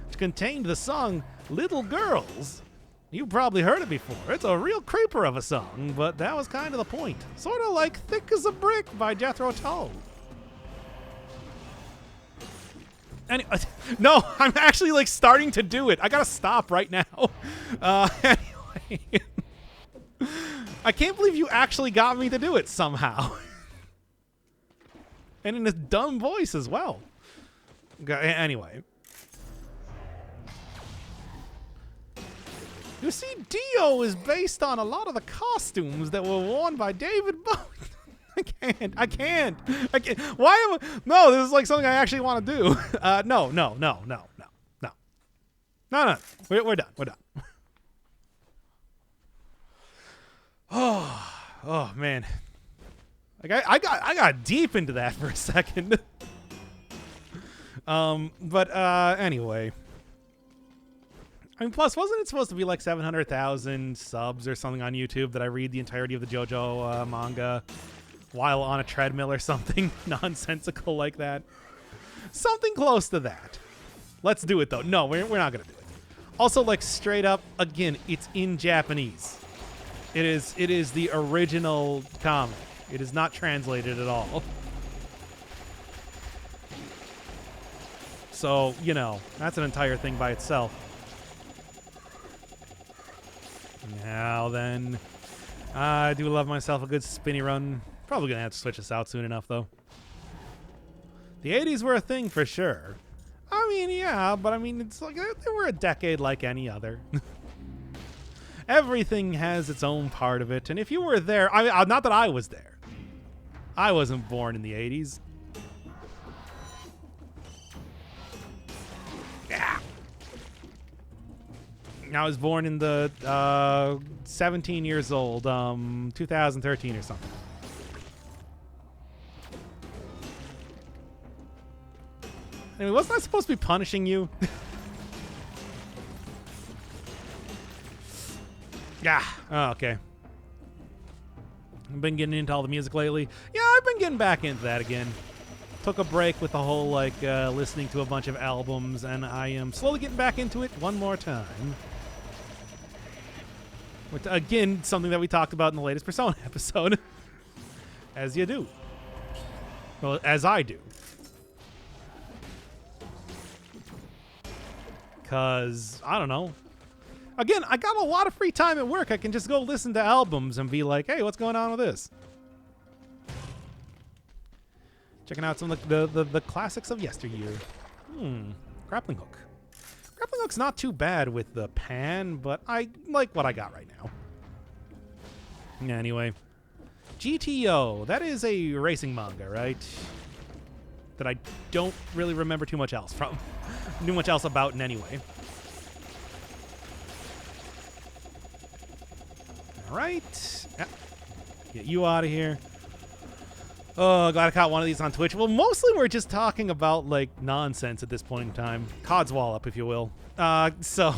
which contained the song Little Girls. You've probably heard it before. It's a real creeper of a song, but that was kind of the point. Sort of like Thick as a Brick by Jethro Tull. Anyway, no, I'm actually like starting to do it. I gotta stop right now. Anyway. I can't believe you actually got me to do it somehow. And in a dumb voice as well. Anyway. You see, Dio is based on a lot of the costumes that were worn by David Bowie. I can't. Why am I? No, this is like something I actually want to do. No. We're done. Oh man. Like I got deep into that for a second. Anyway. I mean, plus, wasn't it supposed to be like 700,000 subs or something on YouTube that I read the entirety of the JoJo manga while on a treadmill or something nonsensical like that? Something close to that. Let's do it, though. No, we're not going to do it. Also, like, straight up, again, it's in Japanese. It is the original comic. It is not translated at all. So, you know, that's an entire thing by itself. Now then, I do love myself a good spinny run. Probably gonna have to switch this out soon enough, though. The 80s were a thing for sure. I mean, yeah, but I mean, it's like they were a decade like any other. Everything has its own part of it, and if you were there, not that I was there. I wasn't born in the 80s. Yeah. I was born in the 17 years old, 2013 or something. Anyway, wasn't I supposed to be punishing you? Yeah. Oh, okay. I've been getting into all the music lately. Yeah, I've been getting back into that again. Took a break with the whole, like, listening to a bunch of albums, and I am slowly getting back into it one more time. Which, again, something that we talked about in the latest Persona episode. As you do. Well, as I do. Because, I don't know. Again, I got a lot of free time at work. I can just go listen to albums and be like, hey, what's going on with this? Checking out some of the classics of yesteryear. Grappling hook. Grappling hook's not too bad with the pan, but I like what I got right now. Anyway. GTO. That is a racing manga, right? That I don't really remember too much else from. Too much else about in any way. Alright. Yeah. Get you out of here. Oh, glad I caught one of these on Twitch. Well, mostly we're just talking about, like, nonsense at this point in time. Codswallop, if you will. So,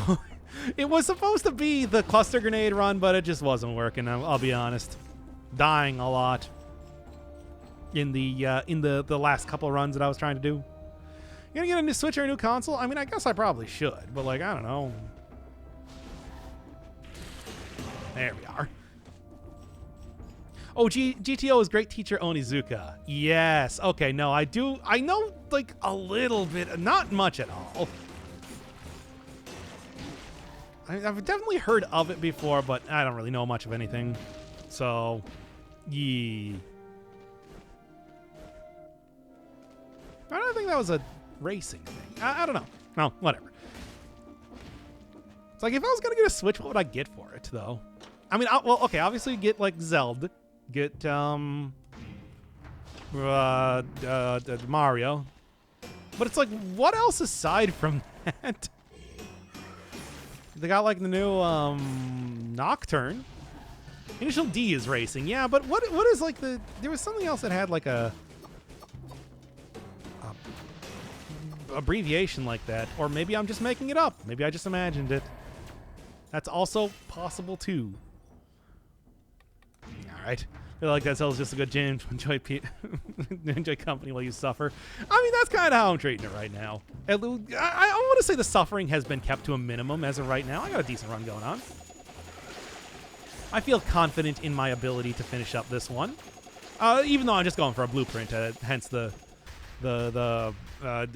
it was supposed to be the cluster grenade run, but it just wasn't working, I'll be honest. Dying a lot in the last couple runs that I was trying to do. You gonna get a new Switch or a new console? I mean, I guess I probably should, but, like, I don't know. There we are. Oh, GTO is great teacher Onizuka. Yes. Okay, no, I know, like, a little bit. Not much at all. I've definitely heard of it before, but I don't really know much of anything. So, yeah. I don't think that was a racing thing. I don't know. Well, whatever. It's like, if I was going to get a Switch, what would I get for it, though? I mean, well, okay, obviously get, like, Zelda. Get, Mario. But it's like, what else aside from that? They got, like, the new, Nocturne. Initial D is racing, yeah, but what is, like, the... There was something else that had, like, a abbreviation like that. Or maybe I'm just making it up. Maybe I just imagined it. That's also possible, too. All right. I feel like that sells just a good jam to enjoy company while you suffer. I mean, that's kind of how I'm treating it right now. I want to say the suffering has been kept to a minimum as of right now. I got a decent run going on. I feel confident in my ability to finish up this one, even though I'm just going for a blueprint, hence the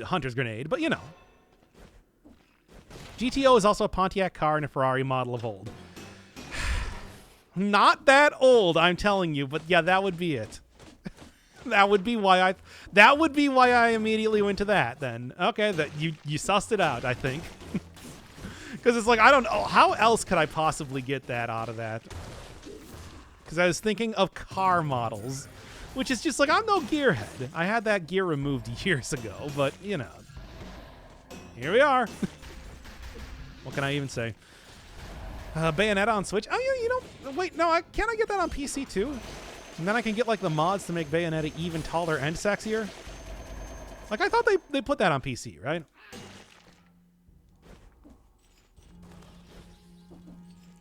Hunter's Grenade. But you know, GTO is also a Pontiac car and a Ferrari model of old. Not that old, I'm telling you, but yeah, that would be it. That would be why I immediately went to that then. Okay, that you sussed it out, I think. Because it's like, I don't know, how else could I possibly get that out of that? Because I was thinking of car models, which is just like, I'm no gearhead. I had that gear removed years ago, but you know, here we are. What can I even say? Bayonetta on Switch. Oh, yeah, you know, wait, no, can't I get that on PC too? And then I can get, like, the mods to make Bayonetta even taller and sexier? Like, I thought they put that on PC, right?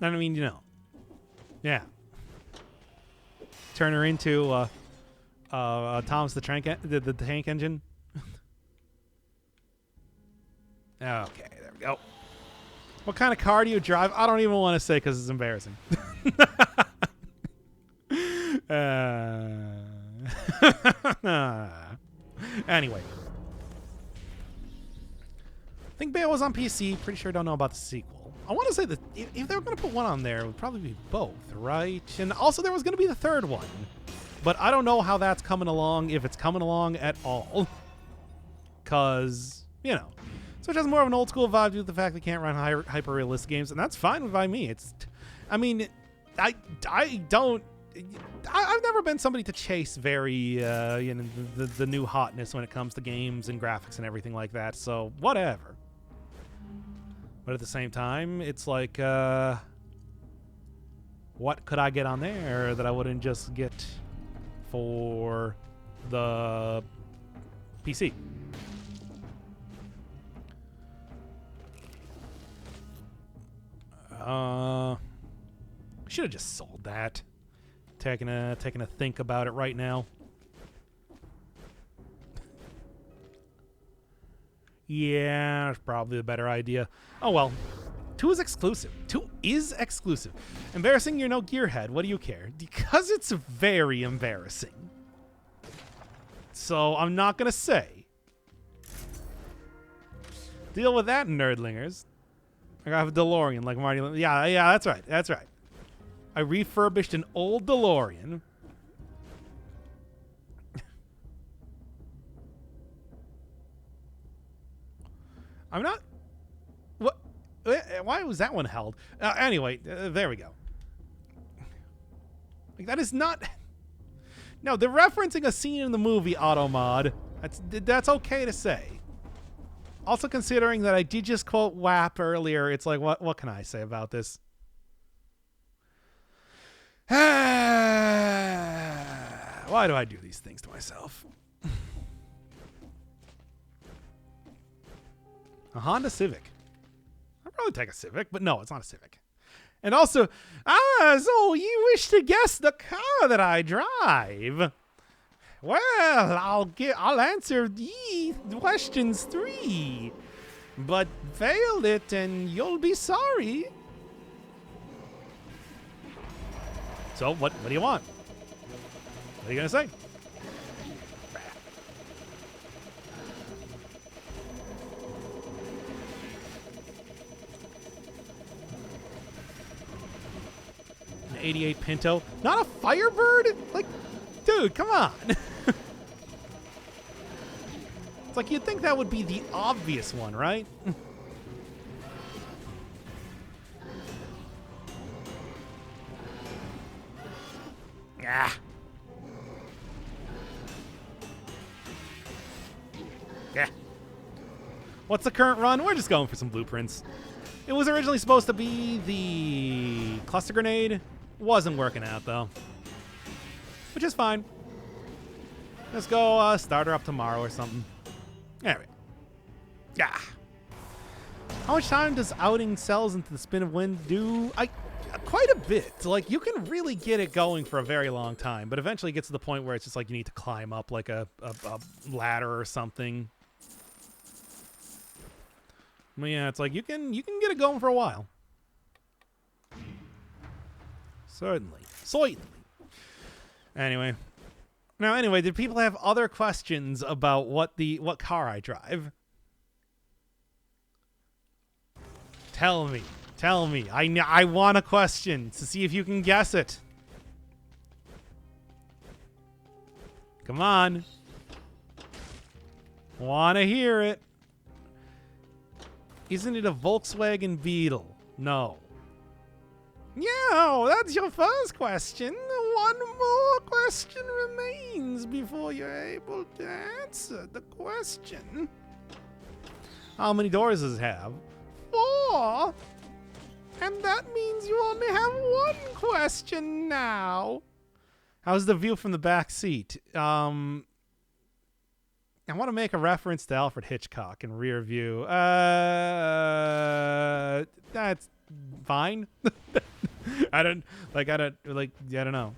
I mean, you know. Yeah. Turn her into, Thomas the Tank Engine. Okay, there we go. What kind of car do you drive? I don't even want to say because it's embarrassing. Anyway. I think Bayo was on PC. Pretty sure I don't know about the sequel. I want to say that if they were going to put one on there, it would probably be both, right? And also there was going to be the third one. But I don't know how that's coming along, if it's coming along at all. Because, you know. Switch has more of an old school vibe due to the fact they can't run hyper realistic games, and that's fine by me. I mean, I've never been somebody to chase very, you know, the new hotness when it comes to games and graphics and everything like that. So whatever. But at the same time, it's like, what could I get on there that I wouldn't just get for the PC? Should have just sold that. Taking a think about it right now. Yeah, that's probably the better idea. Oh well. 2 is exclusive. 2 is exclusive. Embarrassing, you're no gearhead. What do you care? Because it's very embarrassing. So I'm not gonna say. Deal with that, nerdlingers. I have a DeLorean like Marty. Yeah, that's right. That's right. I refurbished an old DeLorean. I'm not... What? Why was that one held? Anyway, there we go. Like, that is not... No, they're referencing a scene in the movie, Automod. That's okay to say. Also, considering that I did just quote WAP earlier, it's like, what can I say about this? Why do I do these things to myself? A Honda Civic. I'd probably take a Civic, but no, it's not a Civic. And also, so you wish to guess the car that I drive? Well, I'll answer the questions 3, but failed it and you'll be sorry. So what do you want? What are you gonna say? 88 Pinto. Not a Firebird? Like, dude, come on. It's like you'd think that would be the obvious one, right? Ah. Yeah. What's the current run? We're just going for some blueprints. It was originally supposed to be the cluster grenade. Wasn't working out, though. Which is fine. Let's go start her up tomorrow or something. Anyway. Yeah. How much time does outing cells into the Spin of Wind do? Quite a bit. Like, you can really get it going for a very long time, but eventually it gets to the point where it's just like you need to climb up like a ladder or something. But yeah, it's like you can get it going for a while. Certainly. Anyway. Now, did people have other questions about what car I drive? Tell me. I want a question to see if you can guess it. Come on. Want to hear it. Isn't it a Volkswagen Beetle? No. Yeah, that's your first question. One more question remains before you're able to answer the question. How many doors does it have? 4. And that means you only have one question now. How's the view from the back seat? I want to make a reference to Alfred Hitchcock in Rear View. That's fine. I don't know.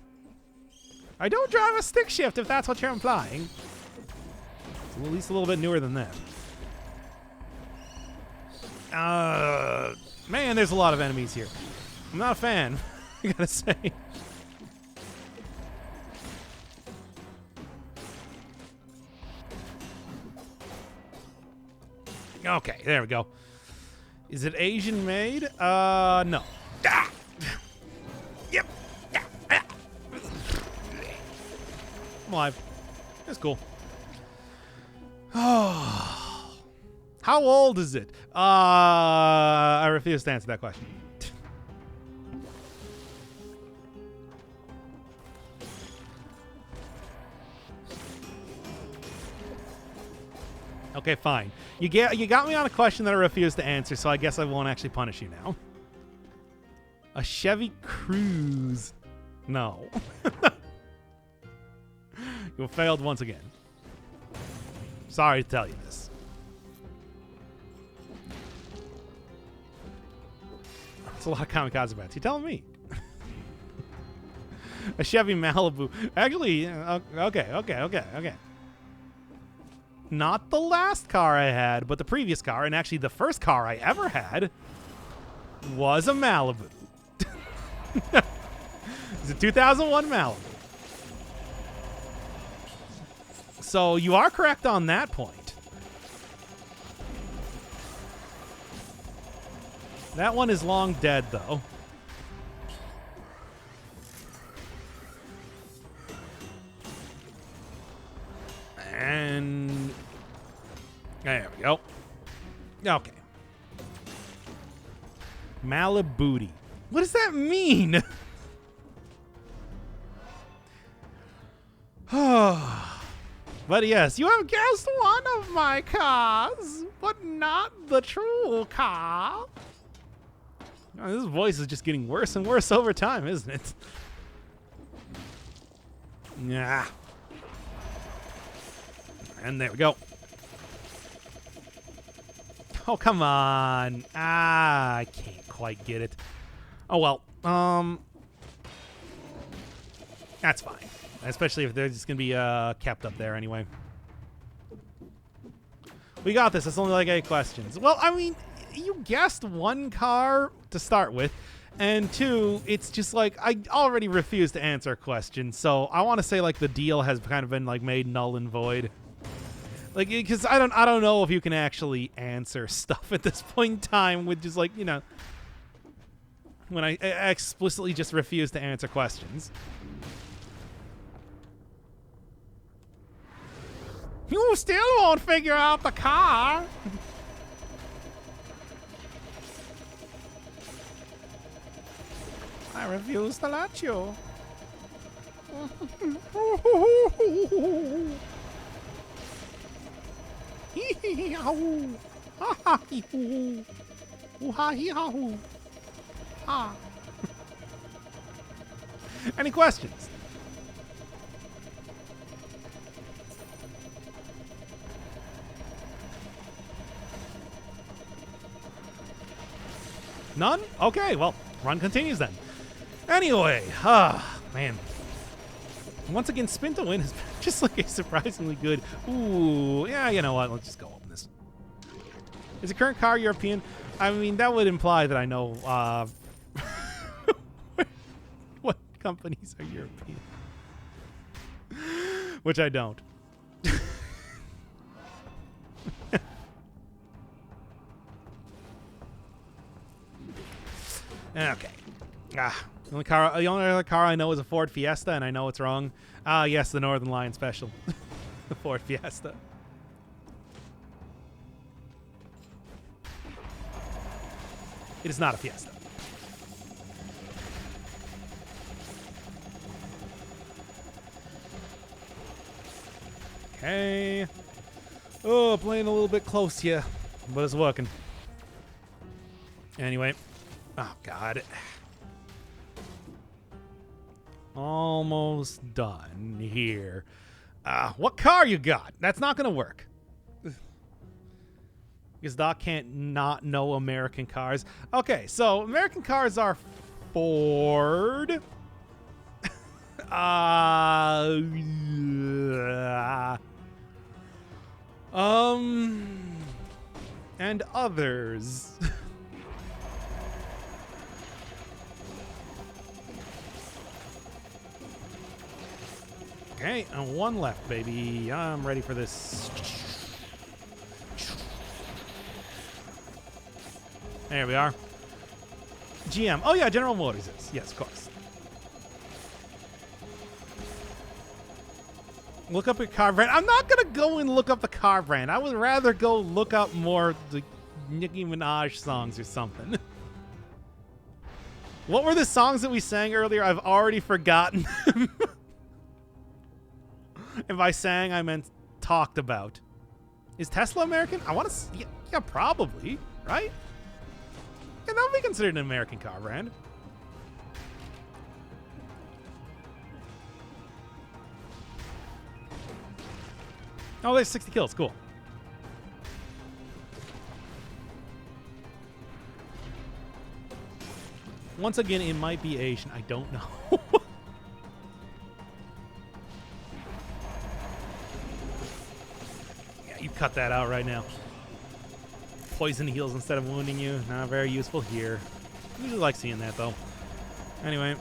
I don't drive a stick shift if that's what you're implying. It's at least a little bit newer than that. Man, there's a lot of enemies here. I'm not a fan, I gotta say. Okay, there we go. Is it Asian made? No. Ah! Yep. I'm alive. That's cool. How old is it? I refuse to answer that question. Okay, fine. You got me on a question that I refuse to answer, so I guess I won't actually punish you now. A Chevy Cruze. No. You failed once again. Sorry to tell you this. That's a lot of kamikaze bats. You're telling me. A Chevy Malibu. Actually, okay. Not the last car I had, but the previous car, and actually the first car I ever had was a Malibu. It's a 2001 Malibu. So you are correct on that point. That one is long dead, though. And there we go. Okay. Malibooty. What does that mean? But yes, you have guessed one of my cars, but not the true car. Oh, this voice is just getting worse and worse over time, isn't it? Yeah. And there we go. Oh, come on. I can't quite get it. Oh, well. That's fine. Especially if they're just going to be kept up there anyway. We got this. It's only like 8 questions. Well, I mean, you guessed one car to start with. And 2, it's just like, I already refuse to answer a question. So I want to say like the deal has kind of been like made null and void. Like, because I don't know if you can actually answer stuff at this point in time with just like, you know. when I explicitly just refuse to answer questions. You still won't figure out the car. I refuse to let you. Any questions? None? Okay, well, run continues then. Anyway, man. Once again, spin to win is just like a surprisingly good. Ooh, yeah, you know what? Let's just go open this. Is the current car European? I mean, that would imply that I know what companies are European, which I don't. Okay. The only other car I know is a Ford Fiesta, and I know it's wrong. Yes, the Northern Line Special. The Ford Fiesta. It is not a Fiesta. Okay. Oh, playing a little bit close here, but it's working. Anyway. Oh, God. Almost done here. What car you got? That's not going to work. Because Doc can't not know American cars. Okay, so American cars are Ford. And others. Okay, and one left, baby. I'm ready for this. There we are. GM. Oh, yeah, General Motors is. Yes, of course. Look up your car brand. I'm not going to go and look up the car brand. I would rather go look up more the Nicki Minaj songs or something. What were the songs that we sang earlier? I've already forgotten. And by sang, I meant talked about. Is Tesla American? I want to. Yeah, probably, right? Yeah, that would be considered an American car brand. Oh, there's 60 kills. Cool. Once again, it might be Asian. I don't know. You cut that out right now. Poison heals instead of wounding you. Not very useful here. I usually like seeing that, though. Anyway.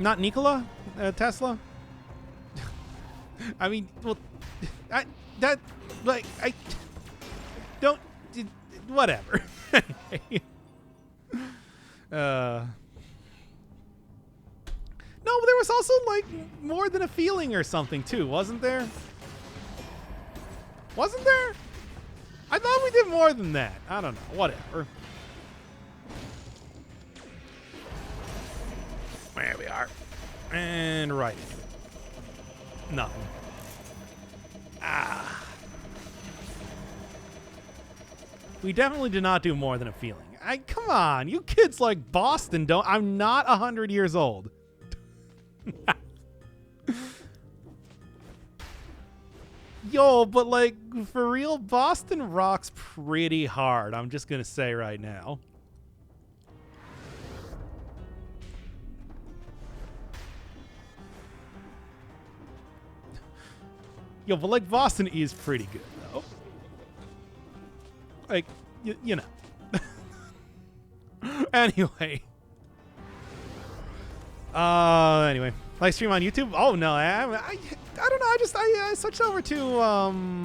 Not Nikola? Tesla? I mean, well, I don't... Whatever. Anyway. No, but there was also, like, More Than a Feeling or something, too, wasn't there? Wasn't there? I thought we did more than that. I don't know. Whatever. There we are. And right. Nothing. We definitely did not do More Than a Feeling. Come on. You kids like Boston don't. I'm not 100 years old. Yo, but like, for real, Boston rocks pretty hard. I'm just going to say right now. Yo, but like, Boston is pretty good, though. Like, you know. Anyway. Anyway. Live stream on YouTube? Oh, no. I don't know. I switched over to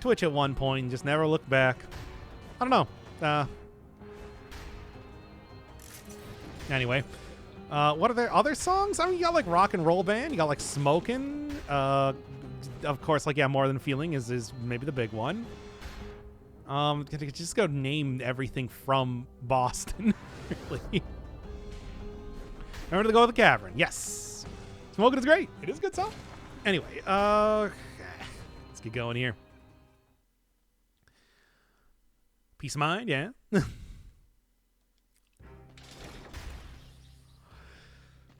Twitch at one point and just never looked back. I don't know. Anyway, what are there other songs? I mean, you got like Rock and Roll Band. You got like Smokin'. Of course, like, yeah, More Than Feeling is maybe the big one. Just go name everything from Boston. Really. Remember to go with the Cavern. Yes. Smokin' is great. It is a good song. Anyway, let's get going here. Peace of Mind, yeah.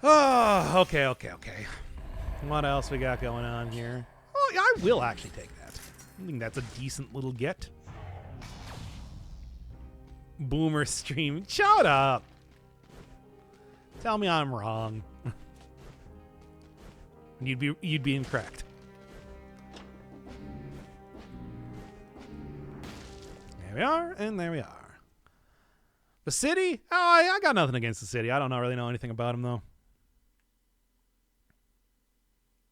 Oh, okay. What else we got going on here? Oh, yeah, I will actually take that. I think that's a decent little get. Boomer stream. Shut up. Tell me I'm wrong. You'd be incorrect. There we are, and there we are. The City? Oh, I got nothing against the City. I don't really know anything about them, though.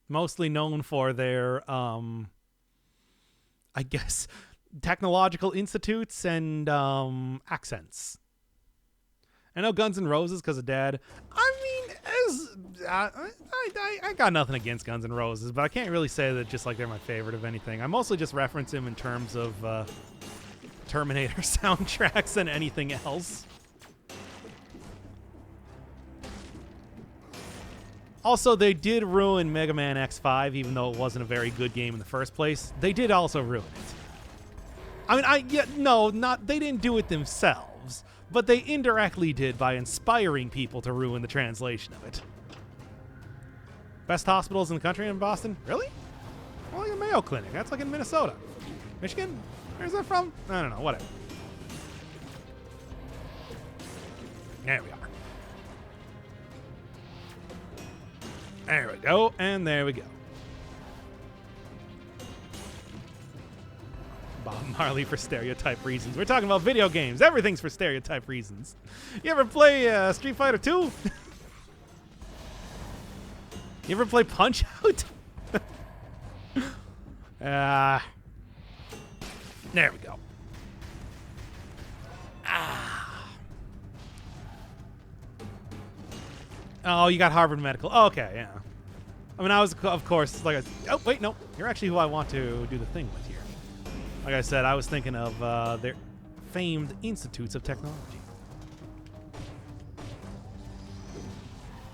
Mostly known for their, I guess, technological institutes and accents. I know Guns N' Roses because of Dad. I mean, I got nothing against Guns N' Roses, but I can't really say that just like they're my favorite of anything. I mostly just reference them in terms of Terminator soundtracks than anything else. Also, they did ruin Mega Man X5, even though it wasn't a very good game in the first place. They did also ruin it. I mean, they didn't do it themselves, but they indirectly did by inspiring people to ruin the translation of it. Best hospitals in the country in Boston? Really? Well, like the Mayo Clinic. That's like in Minnesota. Michigan? Where's that from? I don't know. Whatever. There we are. There we go, and there we go. Bob Marley for stereotype reasons. We're talking about video games. Everything's for stereotype reasons. You ever play Street Fighter 2? You ever play Punch-Out? There we go. Oh, you got Harvard Medical. Oh, okay, yeah. I mean, I was, of course, like, oh, wait, no. You're actually who I want to do the thing with here. Like I said, I was thinking of their famed Institutes of Technology.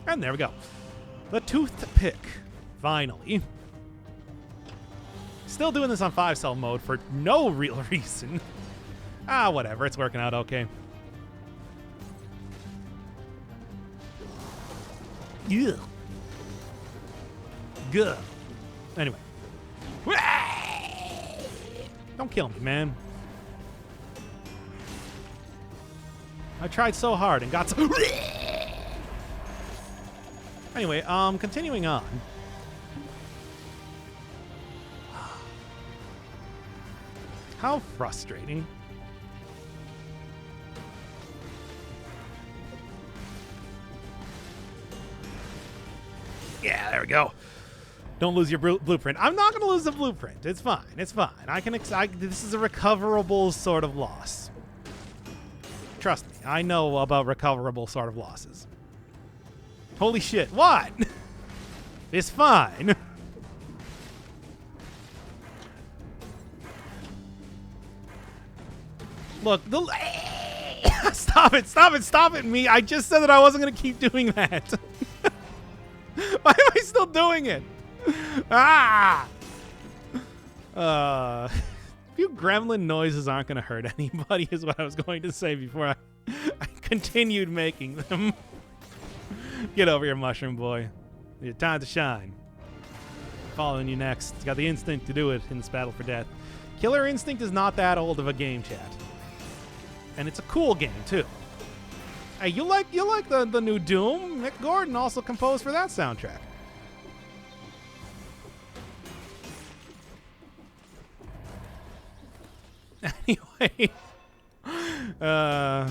And there we go. The Toothpick, finally. Still doing this on 5-cell mode for no real reason. Whatever. It's working out okay. Yeah. Good. Anyway. Don't kill me, man. I tried so hard and got so... Anyway, continuing on. How frustrating. Yeah, there we go. Don't lose your blueprint. I'm not going to lose the blueprint. It's fine. It's fine. This is a recoverable sort of loss. Trust me. I know about recoverable sort of losses. Holy shit. What? It's fine. Look, stop it, me. I just said that I wasn't going to keep doing that. Why am I still doing it? A few gremlin noises aren't going to hurt anybody is what I was going to say before I continued making them. Get over here, Mushroom Boy. Your time to shine. Following you next. It's got the instinct to do it in this battle for death. Killer Instinct is not that old of a game, chat. And it's a cool game, too. Hey, you like the new Doom? Mick Gordon also composed for that soundtrack. Anyway, I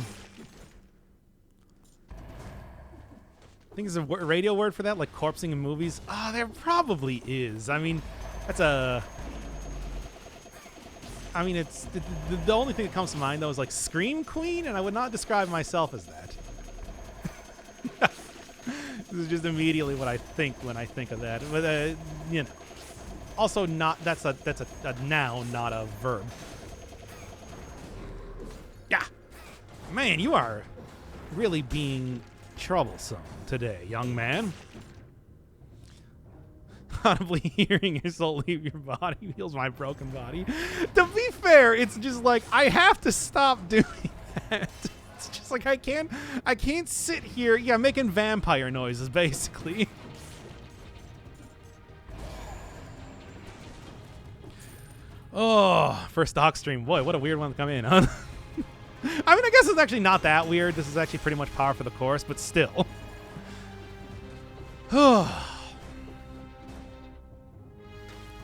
think there's a radio word for that, like corpsing in movies. There probably is. I mean, that's a... I mean, it's the only thing that comes to mind, though, is like Scream Queen, and I would not describe myself as that. This is just immediately what I think when I think of that. But you know, also not that's a noun, not a verb. Yeah, man, you are really being troublesome today, young man. Audibly hearing your soul leave your body heals my broken body. To be fair, it's just like I have to stop doing that. It's just like I can't sit here, yeah, making vampire noises basically. Oh, first doc stream. Boy, what a weird one to come in, huh? I mean, I guess it's actually not that weird. This is actually pretty much par for the course, but still.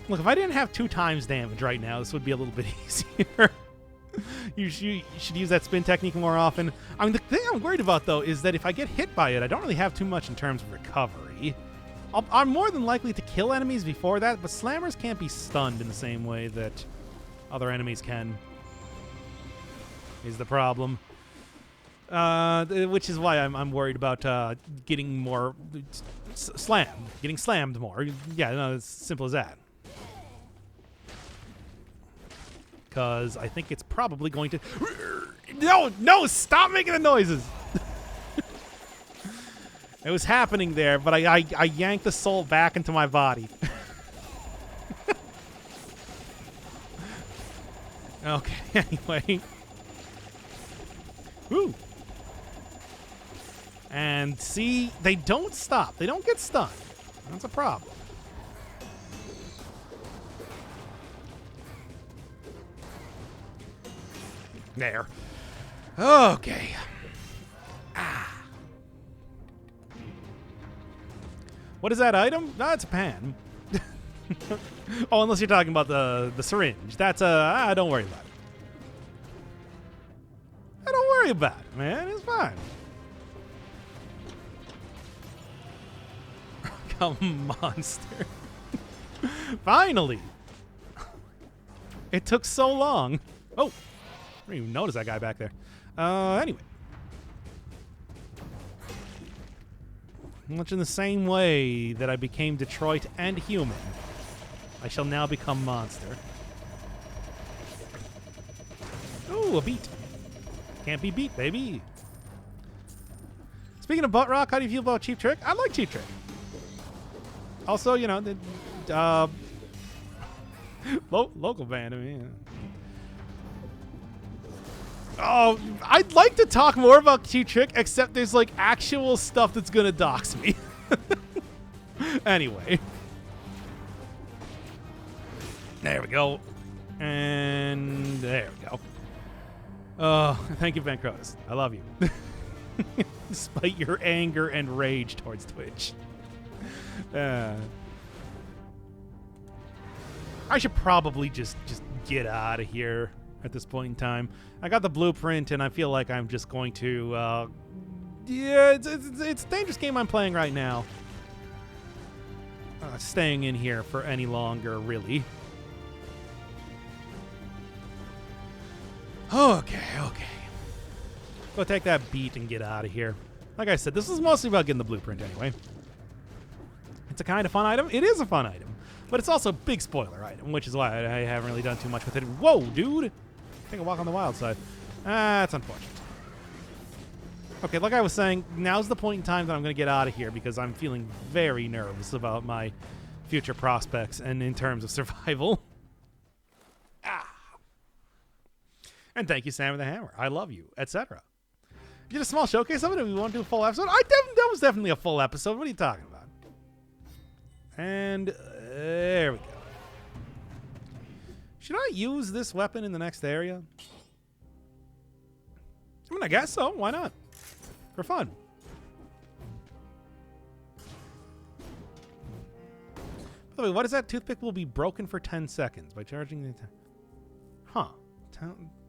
Look, if I didn't have 2 times damage right now, this would be a little bit easier. You should use that spin technique more often. I mean, the thing I'm worried about, though, is that if I get hit by it, I don't really have too much in terms of recovery. I'm more than likely to kill enemies before that, but slammers can't be stunned in the same way that other enemies can. Is the problem. Which is why I'm worried about getting more getting slammed more. Yeah, no, it's simple as that. Because I think it's probably going to... No, stop making the noises. It was happening there, but I yanked the soul back into my body. Okay, anyway. Woo. And see, they don't stop. They don't get stunned. That's a problem. There. Okay. What is that item? No, it's a pan. Oh, unless you're talking about the syringe. That's don't worry about it. Don't worry about it, man. It's fine. Come, monster. Finally. It took so long. Oh. I didn't even notice that guy back there. Anyway. Much in the same way that I became Detroit and human, I shall now become monster. Ooh, a beat. Can't be beat, baby. Speaking of butt rock, how do you feel about Cheap Trick? I like Cheap Trick. Also, you know, the local band, I mean. Oh, I'd like to talk more about Cheap Trick, except there's like actual stuff that's gonna dox me. Anyway. There we go. And there we go. Oh, thank you, Ben Crotus. I love you. Despite your anger and rage towards Twitch. I should probably just get out of here at this point in time. I got the blueprint, and I feel like I'm just going to... yeah, it's a dangerous game I'm playing right now. Staying in here for any longer, really. Okay. Go take that beat and get out of here. Like I said, this is mostly about getting the blueprint anyway. It's a kind of fun item. It is a fun item. But it's also a big spoiler item, which is why I haven't really done too much with it. Whoa, dude! Take a walk on the wild side. That's unfortunate. Okay, like I was saying, now's the point in time that I'm going to get out of here because I'm feeling very nervous about my future prospects and in terms of survival. And thank you, Sam with the Hammer. I love you, etc. You did a small showcase of it, and we won't do a full episode? That was definitely a full episode. What are you talking about? And there we go. Should I use this weapon in the next area? I mean, I guess so. Why not? For fun. By the way, what is that? Toothpick will be broken for 10 seconds by charging the... Huh.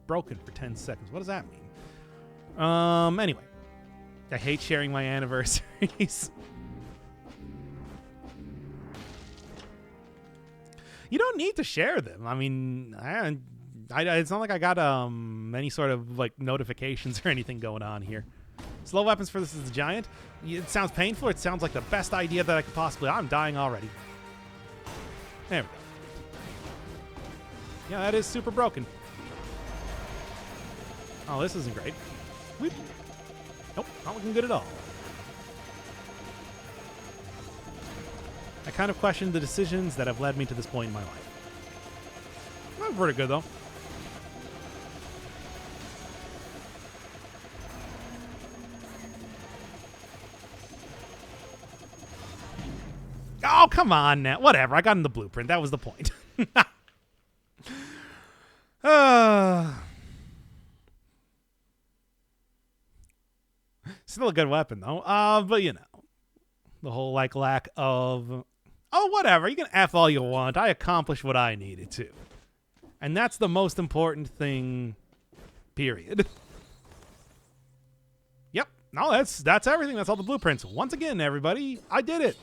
Broken for 10 seconds. What does that mean? Anyway. I hate sharing my anniversaries. You don't need to share them. I mean, it's not like I got any sort of like notifications or anything going on here. Slow weapons for this is the giant. It sounds painful. It sounds like the best idea that I could possibly. I'm dying already. There we go. Yeah, that is super broken. Oh, this isn't great. Whoop. Nope, not looking good at all. I kind of questioned the decisions that have led me to this point in my life. Not pretty good, though. Oh, come on now. Whatever, I got in the blueprint. That was the point. Still a good weapon, though. But, you know, the whole, like, lack of... Oh, whatever. You can F all you want. I accomplished what I needed to. And that's the most important thing, period. Yep. No, that's everything. That's all the blueprints. Once again, everybody, I did it.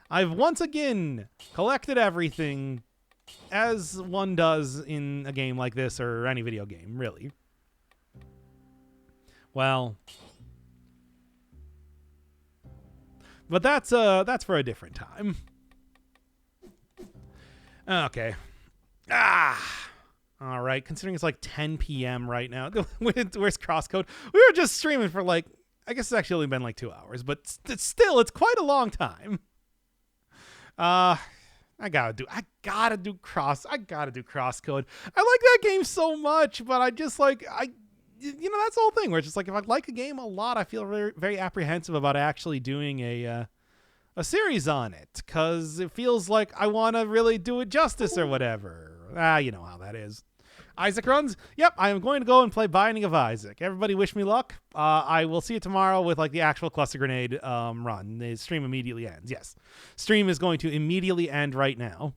I've once again collected everything as one does in a game like this or any video game, really. Well, but that's for a different time. Okay. All right. Considering it's like 10 p.m. right now, where's Crosscode? We were just streaming for like, I guess it's actually only been like 2 hours, but it's quite a long time. I gotta do Crosscode. I like that game so much, but I just like, you know, that's the whole thing where it's just like, if I like a game a lot, I feel very, very apprehensive about actually doing a series on it, because it feels like I want to really do it justice or whatever. You know how that is. Isaac runs. Yep, I am going to go and play Binding of Isaac. Everybody wish me luck. I will see you tomorrow with like the actual cluster grenade run. The stream immediately ends. Yes, stream is going to immediately end right now.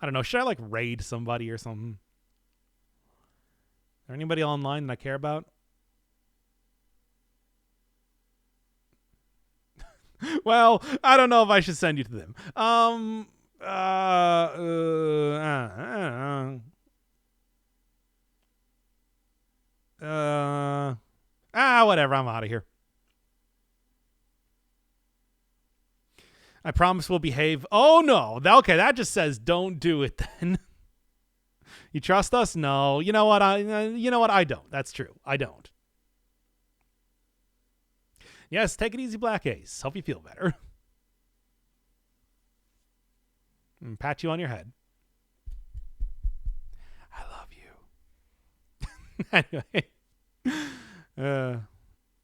I don't know. Should I like raid somebody or something? Is there anybody online that I care about? Well, I don't know if I should send you to them. Whatever. I'm out of here. I promise we'll behave. Oh, no. Okay, that just says don't do it then. You trust us? No. You know what? I don't. That's true. I don't. Yes, take it easy, Black Ace. Hope you feel better. And pat you on your head. I love you. Anyway.